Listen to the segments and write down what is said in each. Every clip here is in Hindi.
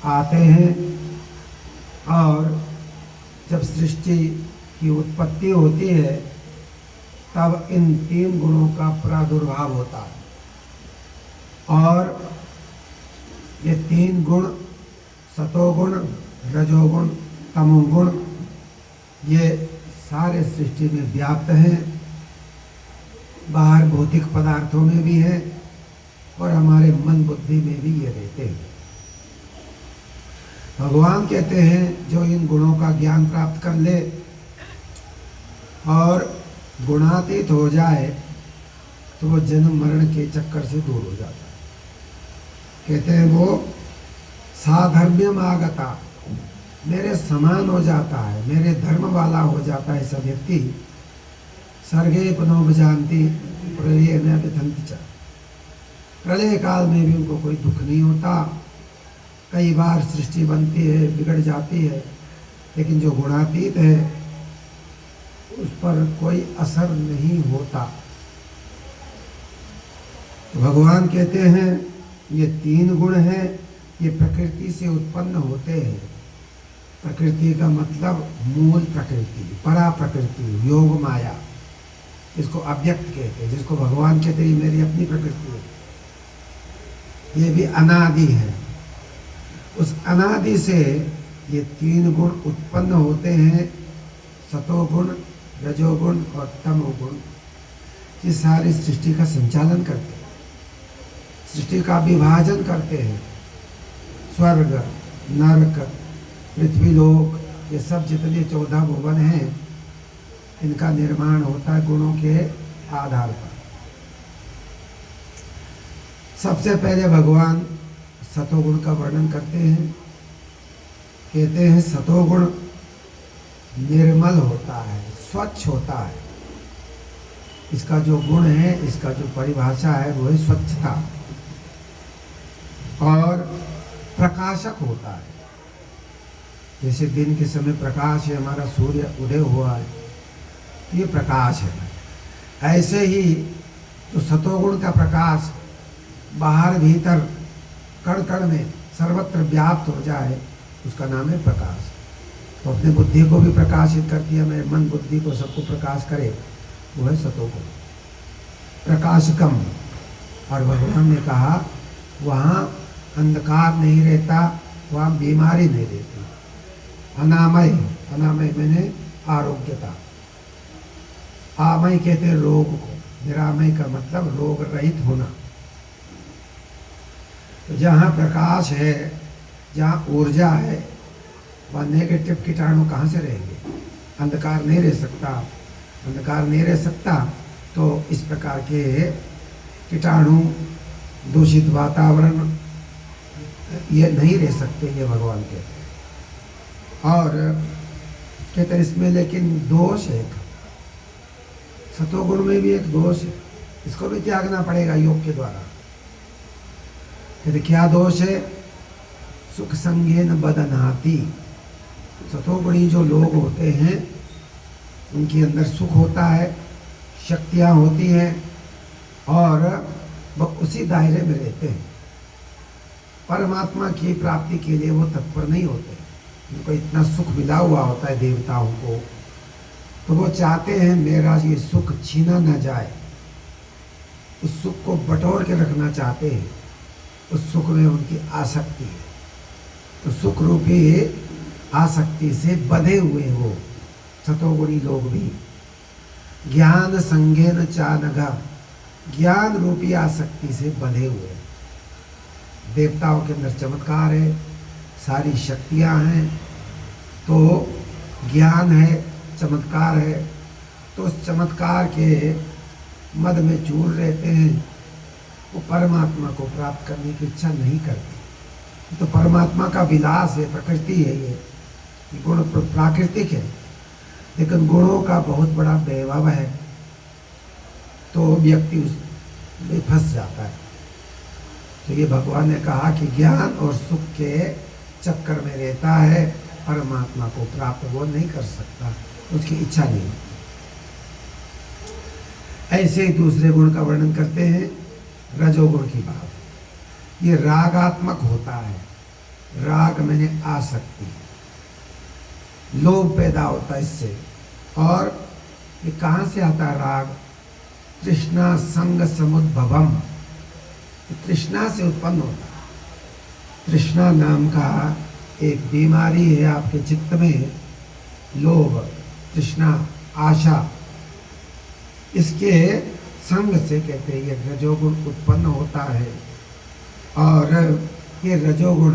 आते हैं और जब सृष्टि की उत्पत्ति होती है तब इन 3 गुणों का प्रादुर्भाव होता है। और ये 3 गुण, सतोगुण, रजोगुण, तमोगुण, ये सारे सृष्टि में व्याप्त हैं। बाहर भौतिक पदार्थों में भी है और हमारे मन बुद्धि में भी ये रहते हैं। भगवान कहते हैं जो इन गुणों का ज्ञान प्राप्त कर ले और गुणातीत हो जाए तो वो जन्म मरण के चक्कर से दूर हो जाता है। कहते हैं वो साधर्म्यम आगता, मेरे समान हो जाता है, मेरे धर्म वाला हो जाता है ऐसा व्यक्ति। सर्गे पुनोपजान्ति प्रलय न विधन्ति च, प्रलय काल में भी उनको कोई दुख नहीं होता। कई बार सृष्टि बनती है, बिगड़ जाती है, लेकिन जो गुणातीत है उस पर कोई असर नहीं होता। तो भगवान कहते हैं ये 3 गुण हैं, ये प्रकृति से उत्पन्न होते हैं। प्रकृति का मतलब मूल प्रकृति, परा प्रकृति, योग माया, इसको अव्यक्त कहते हैं। जिसको भगवान कहते हैं मेरी अपनी प्रकृति है, ये भी अनादि है। उस अनादि से ये 3 गुण उत्पन्न होते हैं, सतोगुण, रजोगुण और तमोगुण। ये सारी सृष्टि का संचालन करते हैं, सृष्टि का विभाजन करते हैं। स्वर्ग, नरक, पृथ्वीलोक, ये सब जितने 14 भुवन हैं, इनका निर्माण होता है गुणों के आधार पर। सबसे पहले भगवान सतोगुण का वर्णन करते हैं। कहते हैं सतोगुण निर्मल होता है, स्वच्छ होता है। इसका जो गुण है, इसका जो परिभाषा है वो है स्वच्छता। और प्रकाशक होता है, जैसे दिन के समय प्रकाश है, हमारा सूर्य उदय हुआ है, ये प्रकाश है। ऐसे ही तो सतोगुण का प्रकाश बाहर भीतर कण कण में सर्वत्र व्याप्त हो जाए, उसका नाम है प्रकाश। तो अपने बुद्धि को भी प्रकाशित कर दिया, मेरे मन बुद्धि को सबको प्रकाश करे, वो है सतोगुण, प्रकाशकम। और भगवान ने कहा वहाँ अंधकार नहीं रहता, वहाँ बीमारी नहीं रहती। अनामय, अनामय मैंने आरोग्यता, आमय कहते हैं रोग को, निरामय का मतलब रोग रहित होना। तो जहाँ प्रकाश है, जहाँ ऊर्जा है, वहाँ नेगेटिव कीटाणु कहाँ से रहेंगे? अंधकार नहीं रह सकता। अंधकार नहीं रह सकता तो इस प्रकार के कीटाणु, दूषित वातावरण, ये नहीं रह सकते, ये भगवान कहते हैं। और कहते हैं इसमें लेकिन दोष है, सतोगुण में भी एक दोष है, इसको भी त्यागना पड़ेगा योग के द्वारा। कहते क्या दोष है? सुख संगेन बदनाति। सतोगुणी जो लोग होते हैं उनके अंदर सुख होता है, शक्तियाँ होती हैं और वह उसी दायरे में रहते हैं। परमात्मा की प्राप्ति के लिए वो तत्पर नहीं होते। उनको इतना सुख मिला हुआ होता है देवताओं को, तो वो चाहते हैं मेरा ये सुख छीना न जाए, उस सुख को बटोर के रखना चाहते हैं। उस सुख में उनकी आसक्ति है, तो सुख रूपी आसक्ति से बंधे हुए वो सतोगुणी लोग भी। ज्ञान संगेन चानघा, ज्ञान रूपी आसक्ति से बंधे हुए। देवताओं के अंदर चमत्कार है, सारी शक्तियां हैं, तो ज्ञान है, चमत्कार है, तो उस चमत्कार के मद में चूर रहते हैं। वो परमात्मा को प्राप्त करने की इच्छा नहीं करते। तो परमात्मा का विलास है, प्रकृति है, ये गुण प्राकृतिक है, लेकिन गुणों का बहुत बड़ा वैभव है, तो व्यक्ति उसमें फंस जाता है। तो ये भगवान ने कहा कि ज्ञान और सुख के चक्कर में रहता है, परमात्मा को प्राप्त वो नहीं कर सकता, उसकी इच्छा नहीं होती। ऐसे ही दूसरे गुण का वर्णन करते हैं, रजोगुण की बात। ये रागात्मक होता है, राग मैंने आसक्ति, लोभ पैदा होता है इससे। और ये कहाँ से आता है राग? तृष्णा संग समुद्भवम, तृष्णा से उत्पन्न होता है। तृष्णा नाम का एक बीमारी है आपके चित्त में, लोभ, तृष्णा, आशा, इसके संग से कहते हैं ये रजोगुण उत्पन्न होता है। और ये रजोगुण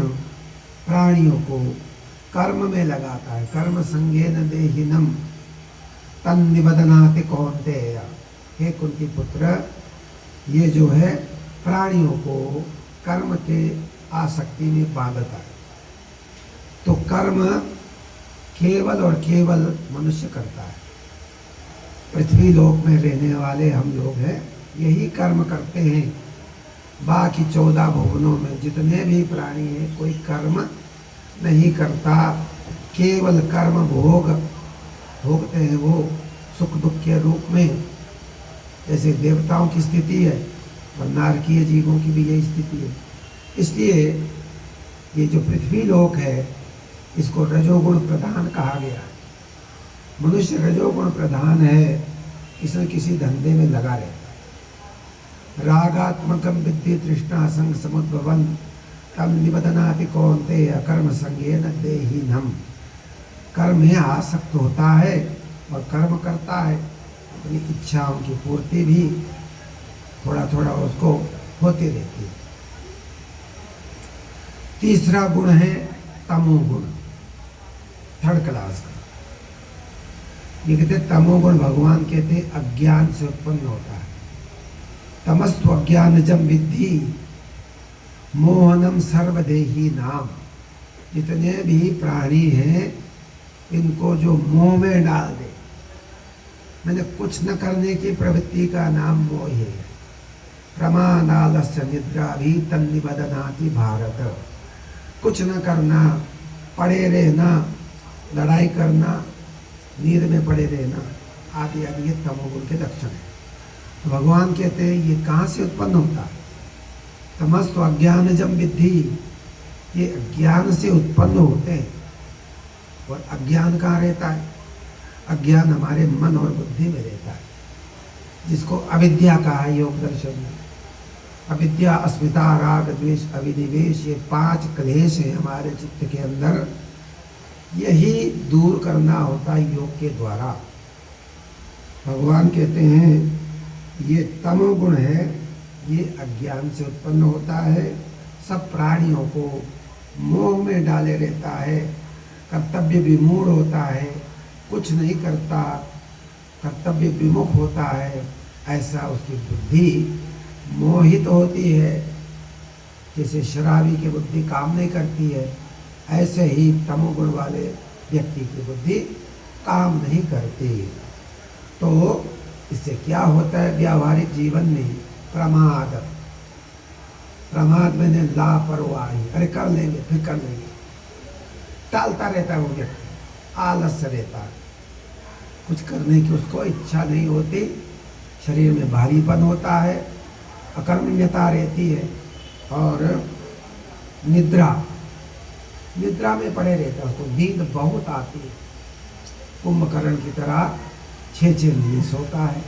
प्राणियों को कर्म में लगाता है। कर्म संगेन देहिनम तन्निबधनाति कौन्तेय, हे कुंती पुत्र, ये जो है प्राणियों को कर्म के आसक्ति में बांधता है। तो कर्म केवल और केवल मनुष्य करता है। पृथ्वी लोक में रहने वाले हम लोग हैं, यही कर्म करते हैं। बाकी 14 भुवनों में जितने भी प्राणी हैं कोई कर्म नहीं करता, केवल कर्म भोगते हैं वो सुख दुख के रूप में। जैसे देवताओं की स्थिति है और नारकीय जीवों की भी यही स्थिति है। इसलिए ये जो पृथ्वी लोक है इसको रजोगुण प्रधान कहा गया है। मनुष्य रजोगुण प्रधान है, इसमें किसी धंधे में लगा रहता है। रागात्मकम विद्धि तृष्णा संग समुद्भवन् तम निबधनाति कौन्तेय कर्म संगेन देहिनम, कर्म में आसक्त होता है और कर्म करता है, अपनी इच्छाओं की पूर्ति भी थोड़ा थोड़ा उसको होती रहती है। तीसरा गुण है तमोगुण, थर्ड क्लास का। ये कहते तमोगुण भगवान कहते अज्ञान से उत्पन्न होता है। तमस्तु अज्ञानजम विद्धि मोहनम सर्वदेही नाम, जितने भी प्राणी हैं इनको जो मोह में डाल दे, मैंने कुछ न करने की प्रवृत्ति का नाम मोह है। प्रमादालस्य निद्रा भी तन्निबधनाति भारत, कुछ न करना, पड़े रहना, लड़ाई करना, नींद में पड़े रहना आदि आदि ये तमोगुण के लक्षण है। तो भगवान कहते हैं ये कहाँ से उत्पन्न होता है? तमस्तु अज्ञानजम विद्धि, ये अज्ञान से उत्पन्न होते हैं। और अज्ञान कहाँ रहता है? अज्ञान हमारे मन और बुद्धि में रहता है, जिसको अविद्या कहा है योग दर्शन में। अविद्या, अस्मिता, राग, द्वेष, अभिनिवेश, ये 5 क्लेश हैं हमारे चित्त के अंदर। यही दूर करना होता है योग के द्वारा। भगवान कहते हैं ये तमोगुण है, ये अज्ञान से उत्पन्न होता है। सब प्राणियों को मोह में डाले रहता है, कर्तव्य विमूढ़ होता है, कुछ नहीं करता, कर्तव्य विमुख होता है। ऐसा उसकी बुद्धि मोहित होती है। जैसे शराबी की बुद्धि काम नहीं करती है, ऐसे ही तमोगुण वाले व्यक्ति की बुद्धि काम नहीं करती। तो इससे क्या होता है व्यावहारिक जीवन में? प्रमाद, प्रमाद मैंने लापरवाही, अरे कर लेंगे फिर कर लेंगे, टालता रहता है वो व्यक्ति, आलस्य रहता है, कुछ करने की उसको इच्छा नहीं होती, शरीर में भारीपन होता है, अकर्मण्यता रहती है। और निद्रा में पड़े रहता है, उसको नींद बहुत आती है, कुंभकर्ण की तरह 6 महीने सोता है।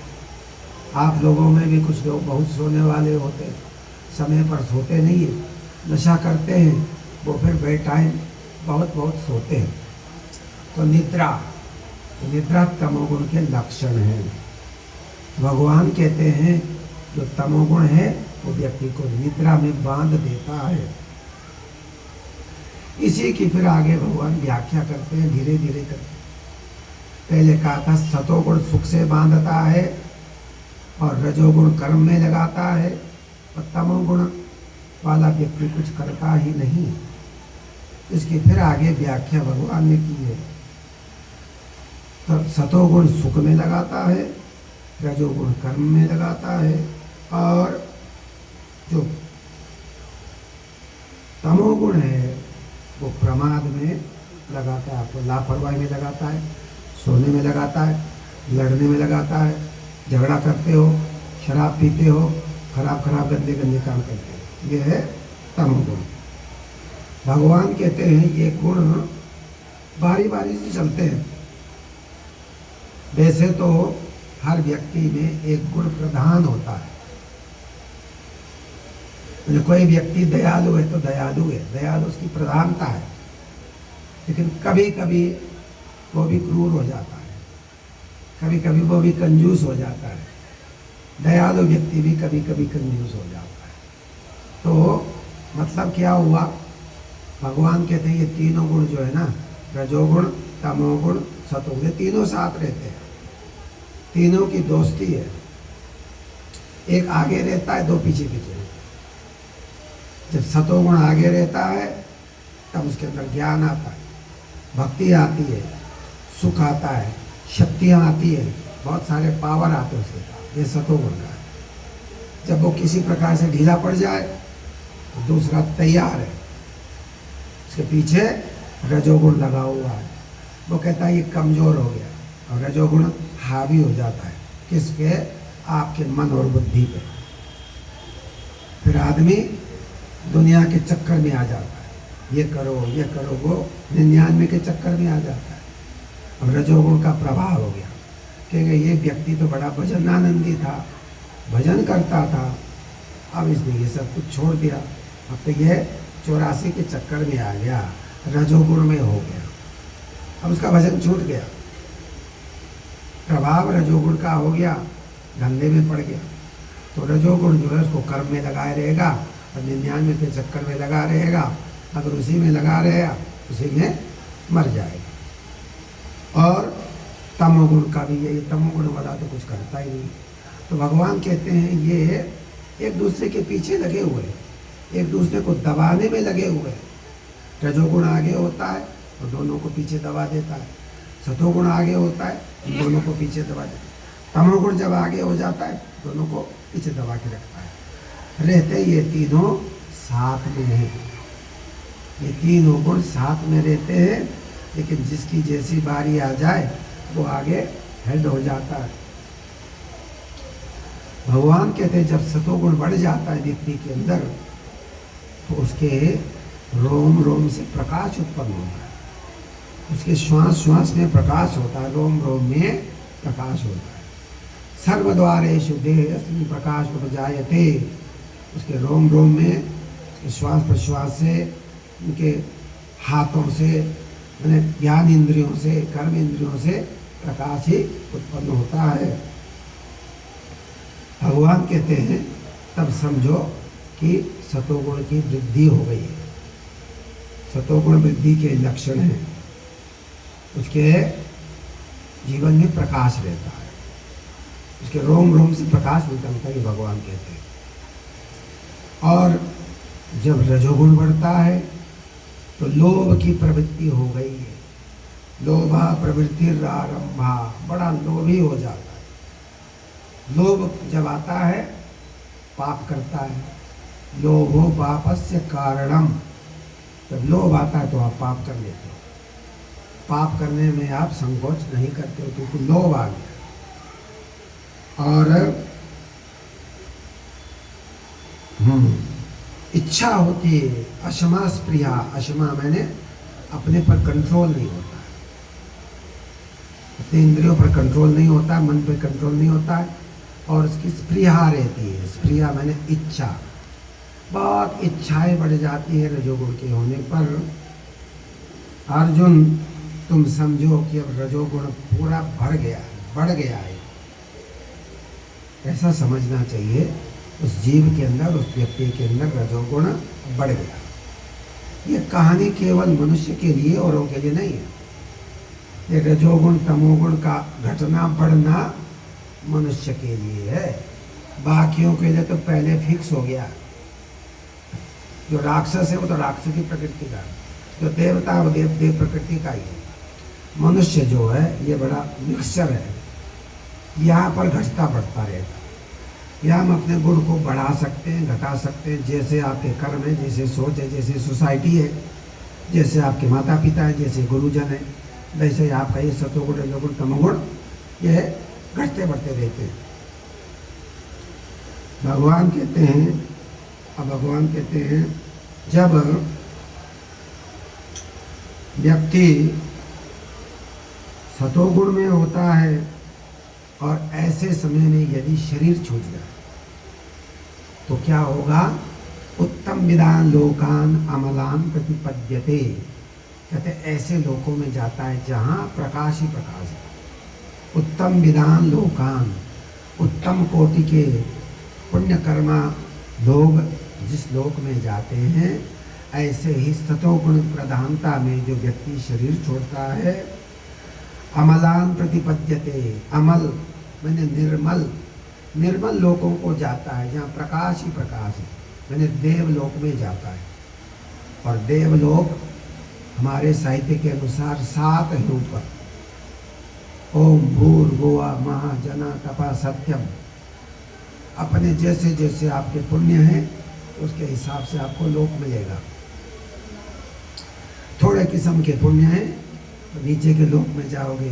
आप लोगों में भी कुछ लोग बहुत सोने वाले होते हैं, समय पर सोते नहीं है, नशा करते हैं, वो फिर बे टाइम बहुत सोते हैं। तो निद्रा तमोगुण के लक्षण है। भगवान कहते हैं जो तमोगुण है वो व्यक्ति को निद्रा में बांध देता है। इसी की फिर आगे भगवान व्याख्या करते हैं धीरे धीरे करके। पहले कहा था सतोगुण सुख से बांधता है और रजोगुण कर्म में लगाता है, और तमोगुण वाला व्यक्ति कुछ करता ही नहीं। इसकी फिर आगे व्याख्या भगवान ने की है। तो सतोगुण सुख में लगाता है, रजोगुण कर्म में लगाता है, और जो तमोगुण है वो प्रमाद में लगाता है, आपको लापरवाही में लगाता है, सोने में लगाता है, लड़ने में लगाता है, झगड़ा करते हो, शराब पीते हो, खराब गंदे काम करते हो, ये है तमोगुण। भगवान कहते हैं ये गुण बारी बारी से चलते हैं। वैसे तो हर व्यक्ति में एक गुण प्रधान होता है। कोई व्यक्ति दयालु है तो दयालु है, दयालु उसकी प्रधानता है। लेकिन कभी कभी वो भी क्रूर हो जाता है, कभी कभी वो भी कंजूस हो जाता है। दयालु व्यक्ति भी कभी कभी कंजूस हो जाता है। तो मतलब क्या हुआ, भगवान कहते हैं ये तीनों गुण जो है ना, रजोगुण, तमोगुण, सतोगुण, ये तीनों साथ रहते हैं। तीनों की दोस्ती है। एक आगे रहता है, दो पीछे पीछे। जब सतोगुण आगे रहता है तब उसके अंदर ज्ञान आता है, भक्ति आती है, सुख आता है, शक्तियाँ आती है, बहुत सारे पावर आते हैं उसके साथ। ये सतोगुण का है। जब वो किसी प्रकार से ढीला पड़ जाए तो दूसरा तैयार है, उसके पीछे रजोगुण लगा हुआ है। वो कहता है ये कमजोर हो गया, और रजोगुण हावी हो जाता है किस पे, आपके मन और बुद्धि पे। फिर आदमी दुनिया के चक्कर में आ जाता है, ये करो वो 99 के चक्कर में आ जाता है। और रजोगुण का प्रभाव हो गया, कहेंगे ये व्यक्ति तो बड़ा भजनानंदी था, भजन करता था, अब इसने ये सब कुछ छोड़ दिया, अब तो ये 84 के चक्कर में आ गया, रजोगुण में हो गया, अब उसका भजन छूट गया, प्रभाव रजोगुण का हो गया, धंधे में पड़ गया। तो रजोगुण जो है उसको कर्म में लगाए रहेगा, और 99 के चक्कर में लगा रहेगा। अगर उसी में लगा रहेगा उसी में मर जाएगा। और तमोगुण का भी यही, तमोगुण वाला तो कुछ करता ही नहीं। तो भगवान कहते हैं ये एक दूसरे के पीछे लगे हुए, एक दूसरे को दबाने में लगे हुए। रजोगुण आगे होता है तो दोनों को पीछे दबा देता है, सतोगुण आगे होता है दोनों को पीछे दबा देता है, तमोगुण जब आगे हो जाता है दोनों को पीछे दबा के रखता है। रहते ये तीनों साथ में हैं, ये तीनों गुण साथ में रहते हैं, लेकिन जिसकी जैसी बारी आ जाए वो आगे हेड हो जाता है। भगवान कहते हैं जब सतोगुण बढ़ जाता है व्यक्ति के अंदर तो उसके रोम रोम से प्रकाश उत्पन्न होता है, उसके श्वास श्वास में प्रकाश होता है, रोम रोम में प्रकाश होता है। सर्वद्वारेषु देहेऽस्मिन् प्रकाशो जायते, उसके रोम रोम में, श्वास प्रश्वास से, उनके हाथों से, मैंने ज्ञान इंद्रियों से, कर्म इंद्रियों से प्रकाश ही उत्पन्न होता है। भगवान कहते हैं तब समझो कि सतोगुण की वृद्धि हो गई है। सतोगुण वृद्धि के लक्षण हैं, उसके जीवन में प्रकाश रहता है, उसके रोम रोम से प्रकाश निकलता है, भगवान कहते हैं। और जब रजोगुण बढ़ता है तो लोभ की प्रवृत्ति हो गई है, लोभा प्रवृत्तिरारंभा, बड़ा लोभी हो जाता है। लोभ जब आता है पाप करता है, लोभो पापस्य कारणम, जब लोभ आता है तो आप पाप कर लेते हो, पाप करने में आप संकोच नहीं करते हो क्योंकि लोभ आ गया। और इच्छा होती है, अशमा स्प्रिया, अशमा मैंने अपने पर कंट्रोल नहीं होता है, अपने इंद्रियों पर कंट्रोल नहीं होता है, मन पर कंट्रोल नहीं होता है, और उसकी स्प्रिया रहती है। स्प्रिया मैंने इच्छा, बहुत इच्छाएं बढ़ जाती है रजोगुण के होने पर। अर्जुन तुम समझो कि अब रजोगुण पूरा बढ़ गया है, ऐसा समझना चाहिए। उस जीव के अंदर, उस व्यक्ति के अंदर रजोगुण बढ़ गया। ये कहानी केवल मनुष्य के लिए, औरों के लिए नहीं है। ये रजोगुण तमोगुण का घटना बढ़ना मनुष्य के लिए है, बाकियों के लिए तो पहले फिक्स हो गया। जो राक्षस है वो तो राक्षस की प्रकृति का, जो देवता है वो देव प्रकृति का ही है। मनुष्य जो है ये बड़ा मिक्सचर है, यहाँ पर घटता बढ़ता रहता। यहाँ हम अपने गुण को बढ़ा सकते हैं, घटा सकते हैं, जैसे आपके कर्म है, जैसे सोच है, जैसे सोसाइटी है, जैसे आपके माता पिता हैं, जैसे गुरुजन है, वैसे ही आपका ये सतोगुण रजोगुण तमोगुण ये घटते बढ़ते रहते हैं। भगवान कहते हैं जब व्यक्ति सतोगुण में होता है और ऐसे समय में यदि शरीर छूट जाए तो क्या होगा? उत्तम विदान लोकान अमलान प्रतिपद्यते। कहते ऐसे लोकों में जाता है जहां प्रकाश ही प्रकाश है। उत्तम विदान लोकान, उत्तम कोटि के पुण्य कर्मा लोग जिस लोक में जाते हैं, ऐसे ही सतोगुण प्रधानता में जो व्यक्ति शरीर छोड़ता है, अमलान प्रतिपद्यते। अमल मैंने निर्मल, निर्मल लोकों को जाता है जहाँ प्रकाश ही प्रकाश है, मैंने देवलोक में जाता है। और देवलोक हमारे साहित्य के अनुसार 7 हैं ऊपर। ओम भूर्भुवः महा जना तपा सत्यम। अपने जैसे जैसे आपके पुण्य हैं उसके हिसाब से आपको लोक मिलेगा। थोड़े किस्म के पुण्य हैं तो नीचे के लोक में जाओगे,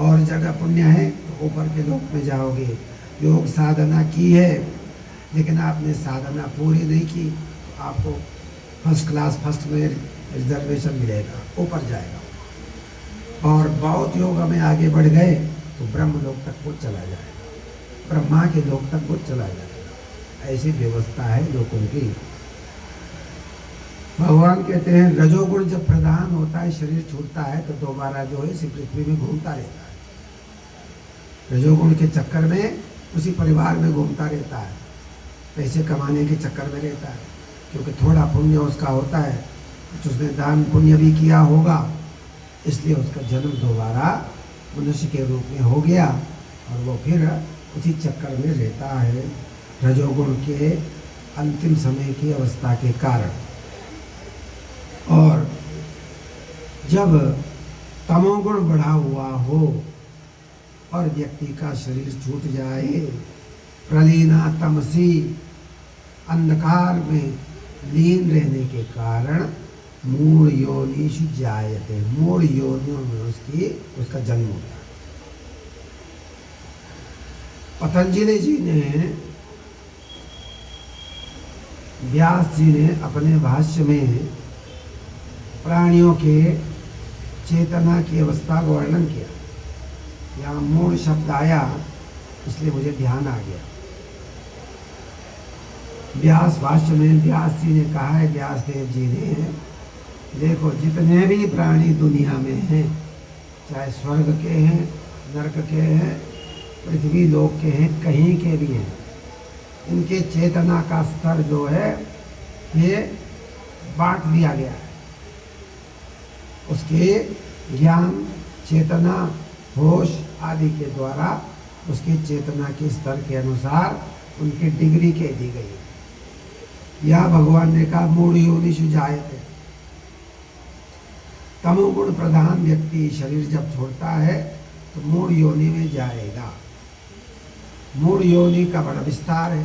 और जगह पुण्य है तो ऊपर के लोक में जाओगे। योग साधना की है लेकिन आपने साधना पूरी नहीं की तो आपको फर्स्ट क्लास, फर्स्ट में रिजर्वेशन मिलेगा, ऊपर जाएगा। और बहुत योग में आगे बढ़ गए तो ब्रह्म लोक तक वो चला जाएगा, ब्रह्मा के लोक तक वो चला जाएगा। ऐसी व्यवस्था है लोगों की। भगवान कहते हैं रजोगुण जब प्रधान होता है, शरीर छूटता है तो दोबारा जो है इसी पृथ्वी में घूमता रहता है। रजोगुण के चक्कर में उसी परिवार में घूमता रहता है, पैसे कमाने के चक्कर में रहता है, क्योंकि थोड़ा पुण्य उसका होता है, कुछ उसने दान पुण्य भी किया होगा, इसलिए उसका जन्म दोबारा मनुष्य के रूप में हो गया और वो फिर उसी चक्कर में रहता है रजोगुण के अंतिम समय की अवस्था के कारण। और जब तमोगुण बढ़ा हुआ हो और व्यक्ति का शरीर छूट जाए, प्रलीना तमसी, अंधकार में लीन रहने के कारण मूढ़ योनिषु जायते, मूढ़ योनियों में उसका जन्म होता है। पतंजलि जी ने, व्यास जी ने अपने भाष्य में प्राणियों के चेतना की अवस्था का वर्णन किया। यहाँ मूढ़ शब्द आया इसलिए मुझे ध्यान आ गया। व्यास भाष्य में व्यास जी ने कहा है, व्यास देव जी ने, देखो जितने भी प्राणी दुनिया में हैं, चाहे स्वर्ग के हैं, नरक के हैं, पृथ्वी लोक के हैं, कहीं के भी हैं, इनके चेतना का स्तर जो है ये बांट दिया गया है। उसके ज्ञान, चेतना, होश आदि के द्वारा उसकी चेतना के स्तर के अनुसार उनकी डिग्री कह दी गई है। यह भगवान ने कहा मूढ़ योनिषु जायते। तमोगुण प्रधान व्यक्ति शरीर जब छोड़ता है तो मूढ़ योनि में जाएगा। मूढ़ योनि का बड़ा विस्तार है।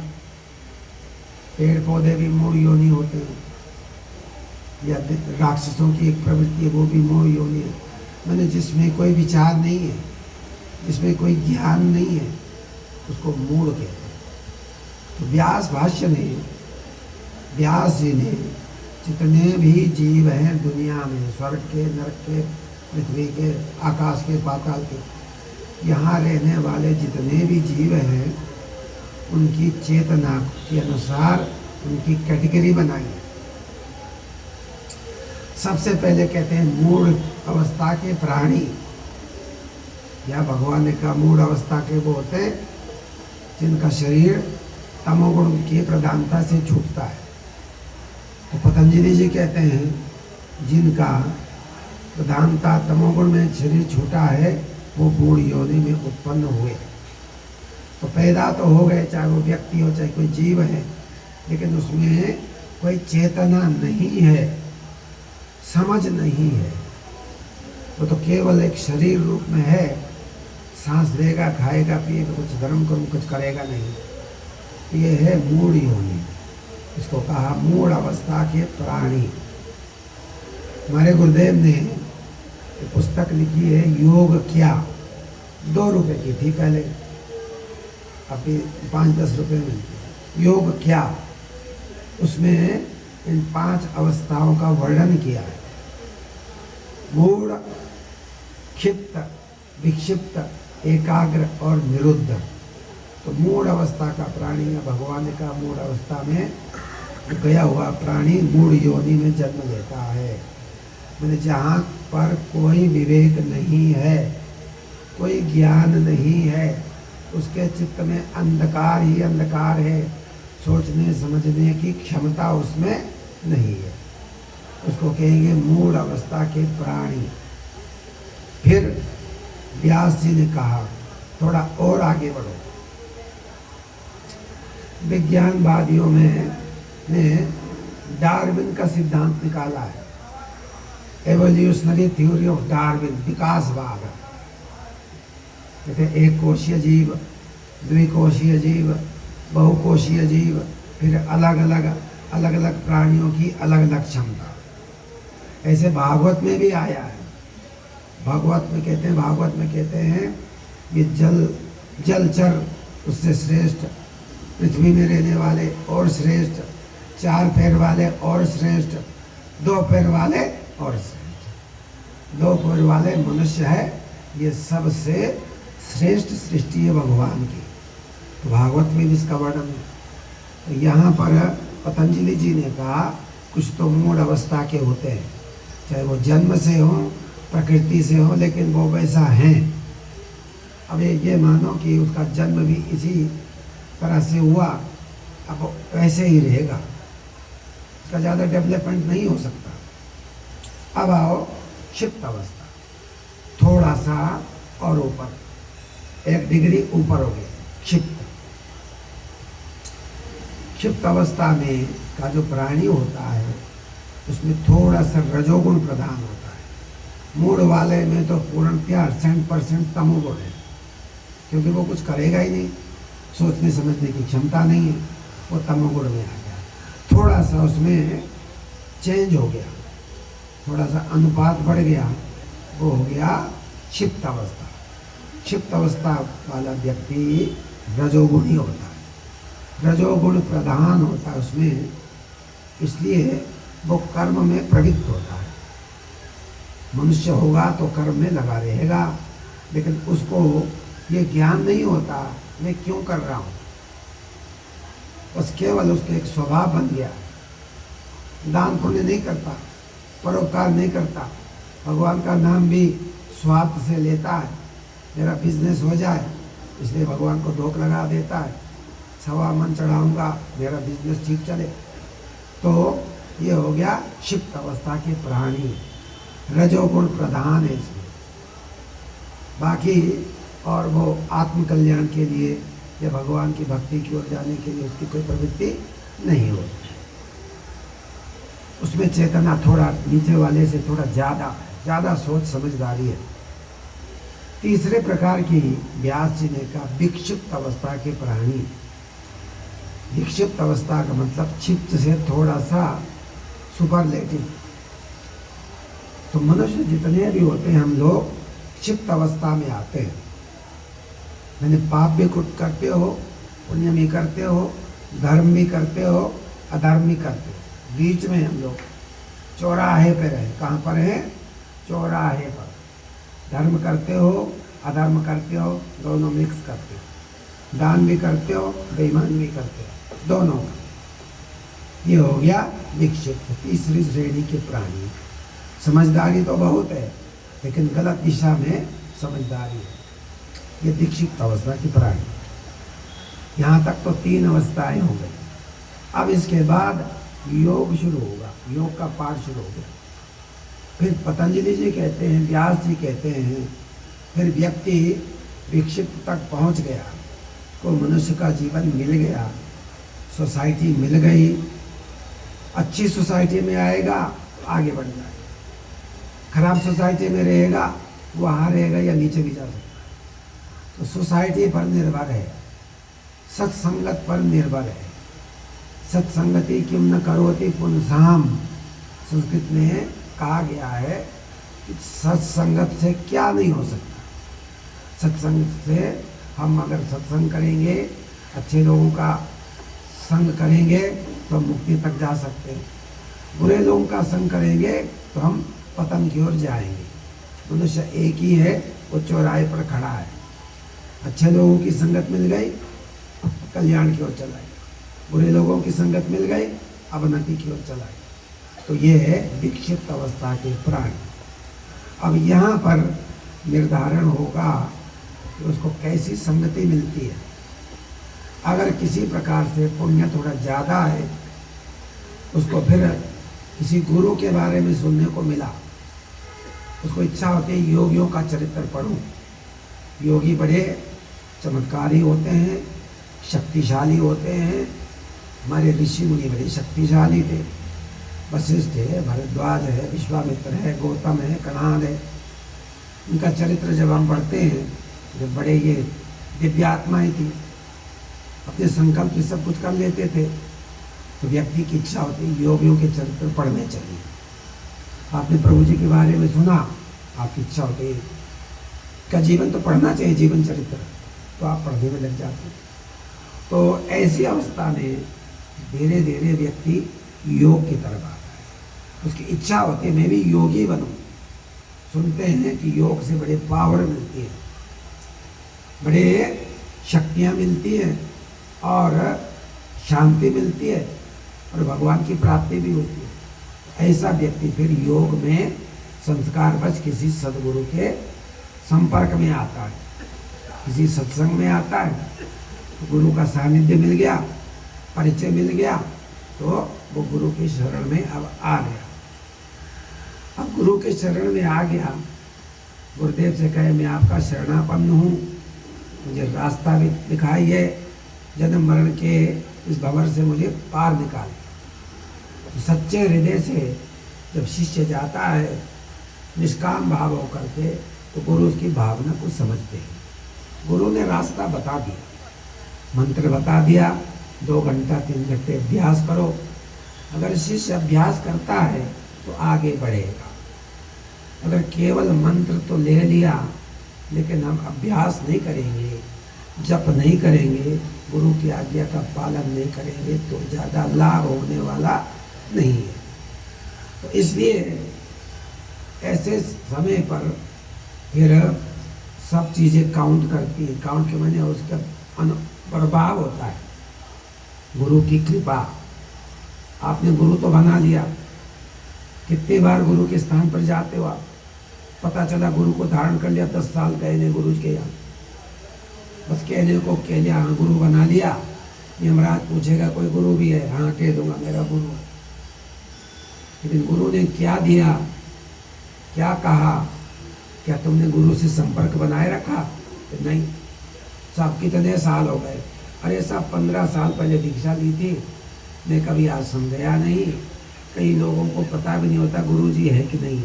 पेड़ पौधे भी मूढ़ योनि होते हैं, या राक्षसों की एक प्रवृत्ति है वो भी मूढ़ योनि है, मैंने जिसमें कोई विचार नहीं है, जिसमें कोई ज्ञान नहीं है, उसको मूढ़ कहते हैं। तो व्यास भाष्य ने, व्यास जी ने जितने भी जीव हैं दुनिया में, स्वर्ग के, नरक के, पृथ्वी के, आकाश के, पाताल के, यहाँ रहने वाले जितने भी जीव हैं उनकी चेतना के अनुसार उनकी कैटेगरी बनाई है। सबसे पहले कहते हैं मूढ़ अवस्था के प्राणी, या भगवान ने कहा मूढ़ अवस्था के वो होते हैं जिनका शरीर तमोगुण की प्रधानता से छूटता है। तो पतंजलि जी कहते हैं जिनका प्रधानता तमोगुण में शरीर छूटा है वो मूढ़ योनि में उत्पन्न हुए। तो पैदा तो हो गए, चाहे वो व्यक्ति हो चाहे कोई जीव है, लेकिन उसमें कोई चेतना नहीं है, समझ नहीं है, वो तो केवल एक शरीर रूप में है, सांस लेगा, खाएगा, पिएगा, कुछ धर्म कर्म कुछ करेगा नहीं। ये है मूढ़ योनि। इसको कहा मूढ़ अवस्था के प्राणी। हमारे गुरुदेव ने पुस्तक लिखी है योग क्या, 2 रुपए की थी पहले, अभी 5-10 रुपए मिलती है। योग क्या, उसमें इन 5 अवस्थाओं का वर्णन किया है। मूढ़, क्षिप्त, विक्षिप्त, एकाग्र और निरुद्ध। तो मूढ़ अवस्था का प्राणी या भगवान का मूढ़ अवस्था में गया हुआ प्राणी मूढ़ योनि में जन्म लेता है। मैंने जहाँ पर कोई विवेक नहीं है, कोई ज्ञान नहीं है, उसके चित्त में अंधकार ही अंधकार है, सोचने समझने की क्षमता उसमें नहीं है, उसको कहेंगे मूढ़ अवस्था के प्राणी। फिर व्यास जी ने कहा थोड़ा और आगे बढ़ो। विज्ञानवादियों में ने डार्विन का सिद्धांत निकाला है, एवोल्यूशनरी थ्योरी ऑफ डार्विन, विकासवाद। कहते एक कोशीय जीव, द्विकोशीय जीव, बहुकोशीय जीव, फिर अलग अलग प्राणियों की अलग अलग क्षमता। ऐसे भागवत में भी आया है। भागवत में कहते हैं ये जलचर उससे श्रेष्ठ, पृथ्वी में रहने वाले और श्रेष्ठ, 4 पैर वाले और श्रेष्ठ, 2 पैर वाले और श्रेष्ठ। 2 पैर वाले मनुष्य है, ये सबसे श्रेष्ठ सृष्टि है भगवान की। तो भागवत में भी इसका वर्णन है। तो यहाँ पर पतंजलि जी ने कहा कुछ तो मूढ़ अवस्था के होते हैं, चाहे वो जन्म से हो, प्रकृति से हो, लेकिन वो वैसा हैं। अब ये मानो कि उसका जन्म भी इसी तरह से हुआ, अब वैसे ही रहेगा, उसका ज़्यादा डेवलपमेंट नहीं हो सकता। अब आओ क्षिप्त अवस्था, थोड़ा सा और ऊपर, 1 डिग्री ऊपर हो गया क्षिप्त अवस्था में का जो प्राणी होता है उसमें थोड़ा सा रजोगुण प्रधान होता है। मूढ़ वाले में तो पूर्णतया 100% तमोगुण है, क्योंकि वो कुछ करेगा ही नहीं, सोचने समझने की क्षमता नहीं है, वो तमोगुण में आ गया। थोड़ा सा उसमें चेंज हो गया, थोड़ा सा अनुपात बढ़ गया, वो हो गया क्षिप्त अवस्था। क्षिप्त अवस्था वाला व्यक्ति रजोगुणी होता है, रजोगुण प्रधान होता है उसमें, इसलिए वो कर्म में प्रवृत्त होता है। मनुष्य होगा तो कर्म में लगा रहेगा, लेकिन उसको ये ज्ञान नहीं होता मैं क्यों कर रहा हूँ, बस केवल उसके एक स्वभाव बन गया। दान पुण्य नहीं करता, परोपकार नहीं करता, भगवान का नाम भी स्वार्थ से लेता है, मेरा बिजनेस हो जाए इसलिए भगवान को धोख लगा देता है, 1.25 मन चढ़ाऊंगा मेरा बिजनेस ठीक चले। तो ये हो गया क्षिप्त अवस्था के प्राणी, रजोगुण प्रधान है इसमें। बाकी और वो आत्म कल्याण के लिए या भगवान की भक्ति की ओर जाने के लिए उसकी कोई प्रवृत्ति नहीं होती, उसमें चेतना थोड़ा नीचे वाले से थोड़ा ज़्यादा सोच समझदारी है। तीसरे प्रकार की व्यास जी ने कहा विक्षिप्त अवस्था के प्राणी। विक्षिप्त अवस्था का मतलब क्षिप्त से थोड़ा सा सुपरलेटिव। तो मनुष्य जितने भी होते हैं हम लोग क्षिप्त अवस्था में आते हैं। मैंने पाप भी कुछ करते हो, पुण्य भी करते हो, धर्म भी करते हो, अधर्म भी करते हो, बीच में हम लोग चौराहे पे रहे। कहाँ पर है? चौराहे पर। धर्म करते हो, अधर्म करते हो, दोनों मिक्स करते हो, दान भी करते हो, बेईमान भी करते हो, दोनों का। ये हो गया विक्षिप्त, तीसरी श्रेणी के प्राणी। समझदारी तो बहुत है, लेकिन गलत दिशा में समझदारी है, ये विक्षिप्त अवस्था की प्राणी। यहाँ तक तो 3 अवस्थाएं हो गई। अब इसके बाद योग शुरू होगा, योग का पाठ शुरू हो गया। फिर पतंजलि जी कहते हैं, व्यास जी कहते हैं, फिर व्यक्ति विक्षिप्त तक पहुँच गया, को मनुष्य का जीवन मिल गया, सोसाइटी मिल गई, अच्छी सोसाइटी में आएगा आगे बढ़ जाएगा, खराब सोसाइटी में रहेगा वहाँ रहेगा या नीचे भी जा सकता है। तो सोसाइटी पर निर्भर है, सत्संगत पर निर्भर है। सत्संगति किम न करोति पुंसाम, संस्कृत में कहा गया है कि सत्संगत से क्या नहीं हो सकता। सत्संग से हम अगर सत्संग करेंगे, अच्छे लोगों का संग करेंगे तो मुक्ति तक जा सकते हैं। बुरे लोगों का संग करेंगे तो हम पतन की ओर जाएंगे। मनुष्य एक ही है, वो चौराहे पर खड़ा है। अच्छे लोगों की संगत मिल गई, कल्याण की ओर चला गया। बुरे लोगों की संगत मिल गई, अवनति की ओर चला गया। तो ये है विक्षिप्त अवस्था के प्राणी। अब यहाँ पर निर्धारण होगा कि उसको कैसी संगति मिलती है। अगर किसी प्रकार से पुण्य थोड़ा ज़्यादा है, उसको फिर किसी गुरु के बारे में सुनने को मिला, उसको इच्छा होती है योगियों का चरित्र पढ़ूं। योगी बड़े चमत्कारी होते हैं, शक्तिशाली होते हैं। हमारे ऋषि मुनि बड़े शक्तिशाली थे। वशिष्ठ है, भरद्वाज है, विश्वामित्र है, गौतम है, कणाद है। उनका चरित्र जब हम पढ़ते हैं, जब बड़े ये दिव्यात्माएं थी, अपने संकल्प से सब कुछ कर लेते थे। तो व्यक्ति की इच्छा होती है योगियों के चरित्र पढ़ने चाहिए। आपने प्रभु जी के बारे में सुना, आपकी इच्छा होती है का जीवन तो पढ़ना चाहिए, जीवन चरित्र, तो आप पढ़ने में लग जाते हैं। तो ऐसी अवस्था में धीरे धीरे व्यक्ति योग की तरफ आता है। उसकी इच्छा होती है मैं भी योगी बनूं। सुनते हैं कि योग से बड़े पावर मिलती है, बड़े शक्तियां मिलती हैं और शांति मिलती है और भगवान की प्राप्ति भी होती है। ऐसा व्यक्ति फिर योग में संस्कारवश किसी सदगुरु के संपर्क में आता है, किसी सत्संग में आता है, तो गुरु का सानिध्य मिल गया, परिचय मिल गया, तो वो गुरु के शरण में अब आ गया। अब गुरु के शरण में आ गया, गुरुदेव से कहे मैं आपका शरणापन्न हूँ, मुझे रास्ता भी दिखाइए, जन्म मरण के इस भंवर से मुझे पार निकालिए। सच्चे हृदय से जब शिष्य जाता है निष्काम भाव होकर के, तो गुरु उसकी भावना को समझते हैं। गुरु ने रास्ता बता दिया, मंत्र बता दिया, 2 घंटा 3 घंटे अभ्यास करो। अगर शिष्य अभ्यास करता है तो आगे बढ़ेगा। अगर केवल मंत्र तो ले लिया लेकिन हम अभ्यास नहीं करेंगे, जप नहीं करेंगे, गुरु की आज्ञा का पालन नहीं करेंगे, तो ज़्यादा लाभ होने वाला नहीं है। तो इसलिए ऐसे समय पर फिर सब चीज़ें काउंट करती है। काउंट के माने उसका प्रभाव होता है गुरु की कृपा। आपने गुरु तो बना लिया, कितनी बार गुरु के स्थान पर जाते हो आप, पता चला गुरु को धारण कर लिया, 10 साल कहने गुरु के यहाँ, बस कहने को कह लिया, हाँ गुरु बना लिया। यमराज पूछेगा कोई गुरु भी है, हाँ कह दूंगा मेरा गुरु है। लेकिन गुरु ने क्या दिया, क्या कहा, क्या तुमने गुरु से संपर्क बनाए रखा? नहीं। साहब कितने साल हो गए? अरे साहब 15 साल पहले दीक्षा ली थी, मैं कभी आश्रम गया नहीं। कई लोगों को पता भी नहीं होता गुरु जी है कि नहीं,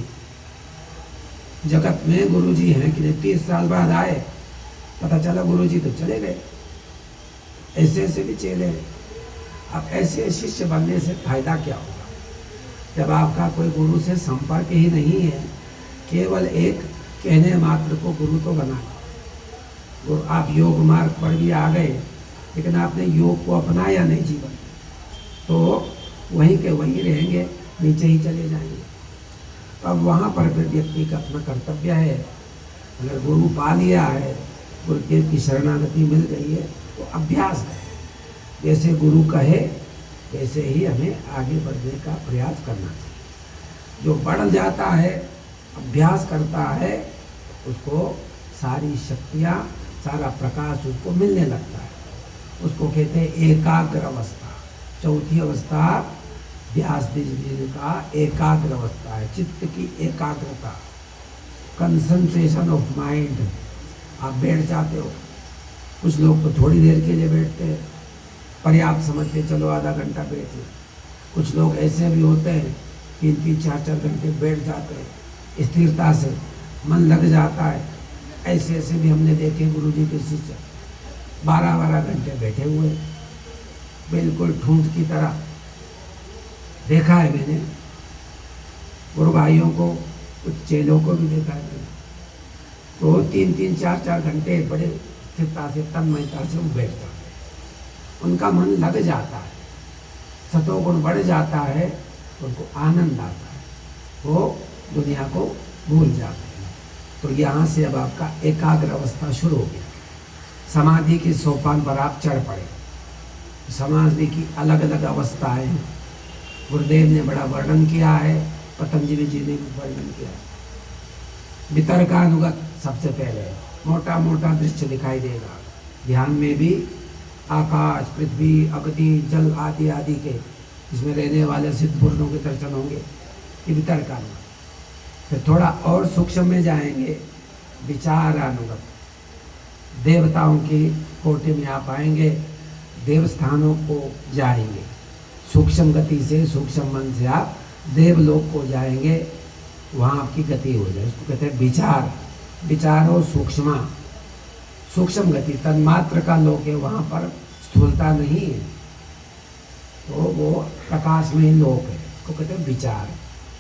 जगत में गुरु जी हैं कि नहीं। 30 साल बाद आए, पता चला गुरु जी तो चले गए। ऐसे ऐसे भी चले। अब ऐसे शिष्य बनने से फायदा क्या होगा जब आपका कोई गुरु से संपर्क ही नहीं है? केवल एक कहने मात्र को गुरु तो बना। और आप योग मार्ग पर भी आ गए, लेकिन आपने योग को अपनाया नहीं जीवन, तो वहीं के वहीं रहेंगे, नीचे ही चले जाएंगे। तो अब वहाँ पर फिर व्यक्ति का अपना कर्तव्य है। अगर गुरु पा लिया है, गुरुदेव की शरणागति मिल गई है, तो अभ्यास है। जैसे गुरु कहे वैसे ही हमें आगे बढ़ने का प्रयास करना चाहिए। जो बढ़ जाता है, अभ्यास करता है, उसको सारी शक्तियाँ, सारा प्रकाश उसको मिलने लगता है। उसको कहते हैं एकाग्र अवस्था। चौथी अवस्था व्यास जी का एकाग्र अवस्था है, चित्त की एकाग्रता, कंसंट्रेशन ऑफ माइंड। आप बैठ जाते हो, कुछ लोग तो थोड़ी देर के लिए बैठते हैं, पर्याप्त समझ के चलो आधा घंटा बैठ लो। कुछ लोग ऐसे भी होते हैं 3-3, 4-4 घंटे बैठ जाते हैं, स्थिरता से मन लग जाता है। ऐसे ऐसे भी हमने देखे गुरु जी के शिष्य 12-12 घंटे बैठे हुए, बिल्कुल ठूंठ की तरह। देखा है मैंने, गुरु भाइयों को, कुछ चेलों को भी देखा है मैंने। तो 3-3, 4-4 घंटे बड़े स्थिरता से, तन्मयता से वो बैठ जाते हैं। उनका मन लग जाता है, सतोगुण बढ़ जाता है, तो उनको आनंद आता है। वो दुनिया को भूल जाते हैं। तो यहाँ से अब आपका एकाग्र अवस्था शुरू हो गया, समाधि के सोपान पर आप चढ़ पड़े। समाधि की अलग अलग अवस्थाएं गुरुदेव ने बड़ा वर्णन किया है, पतंजलि जी ने भी वर्णन किया है। वितर्कानुगत सबसे पहले मोटा मोटा दृश्य दिखाई देगा, ध्यान में भी आकाश, पृथ्वी, अग्नि, जल आदि आदि के इसमें रहने वाले सिद्ध पुरुषों के दर्शन होंगे, ये वितर्कानुगत। फिर थोड़ा और सूक्ष्म में जाएंगे, विचारानुगत, देवताओं की कोटि में आप आएंगे, देव स्थानों को जाएंगे, सूक्ष्म गति से, सूक्ष्म मन से आप देवलोक को जाएंगे, वहाँ आपकी गति हो जाए। उसको कहते हैं विचार। विचारो सूक्ष्म, सूक्ष्म गति, तन्मात्र का लोक है, वहाँ पर स्थूलता नहीं है, तो वो प्रकाश में ही लोक है, उसको कहते हैं विचार।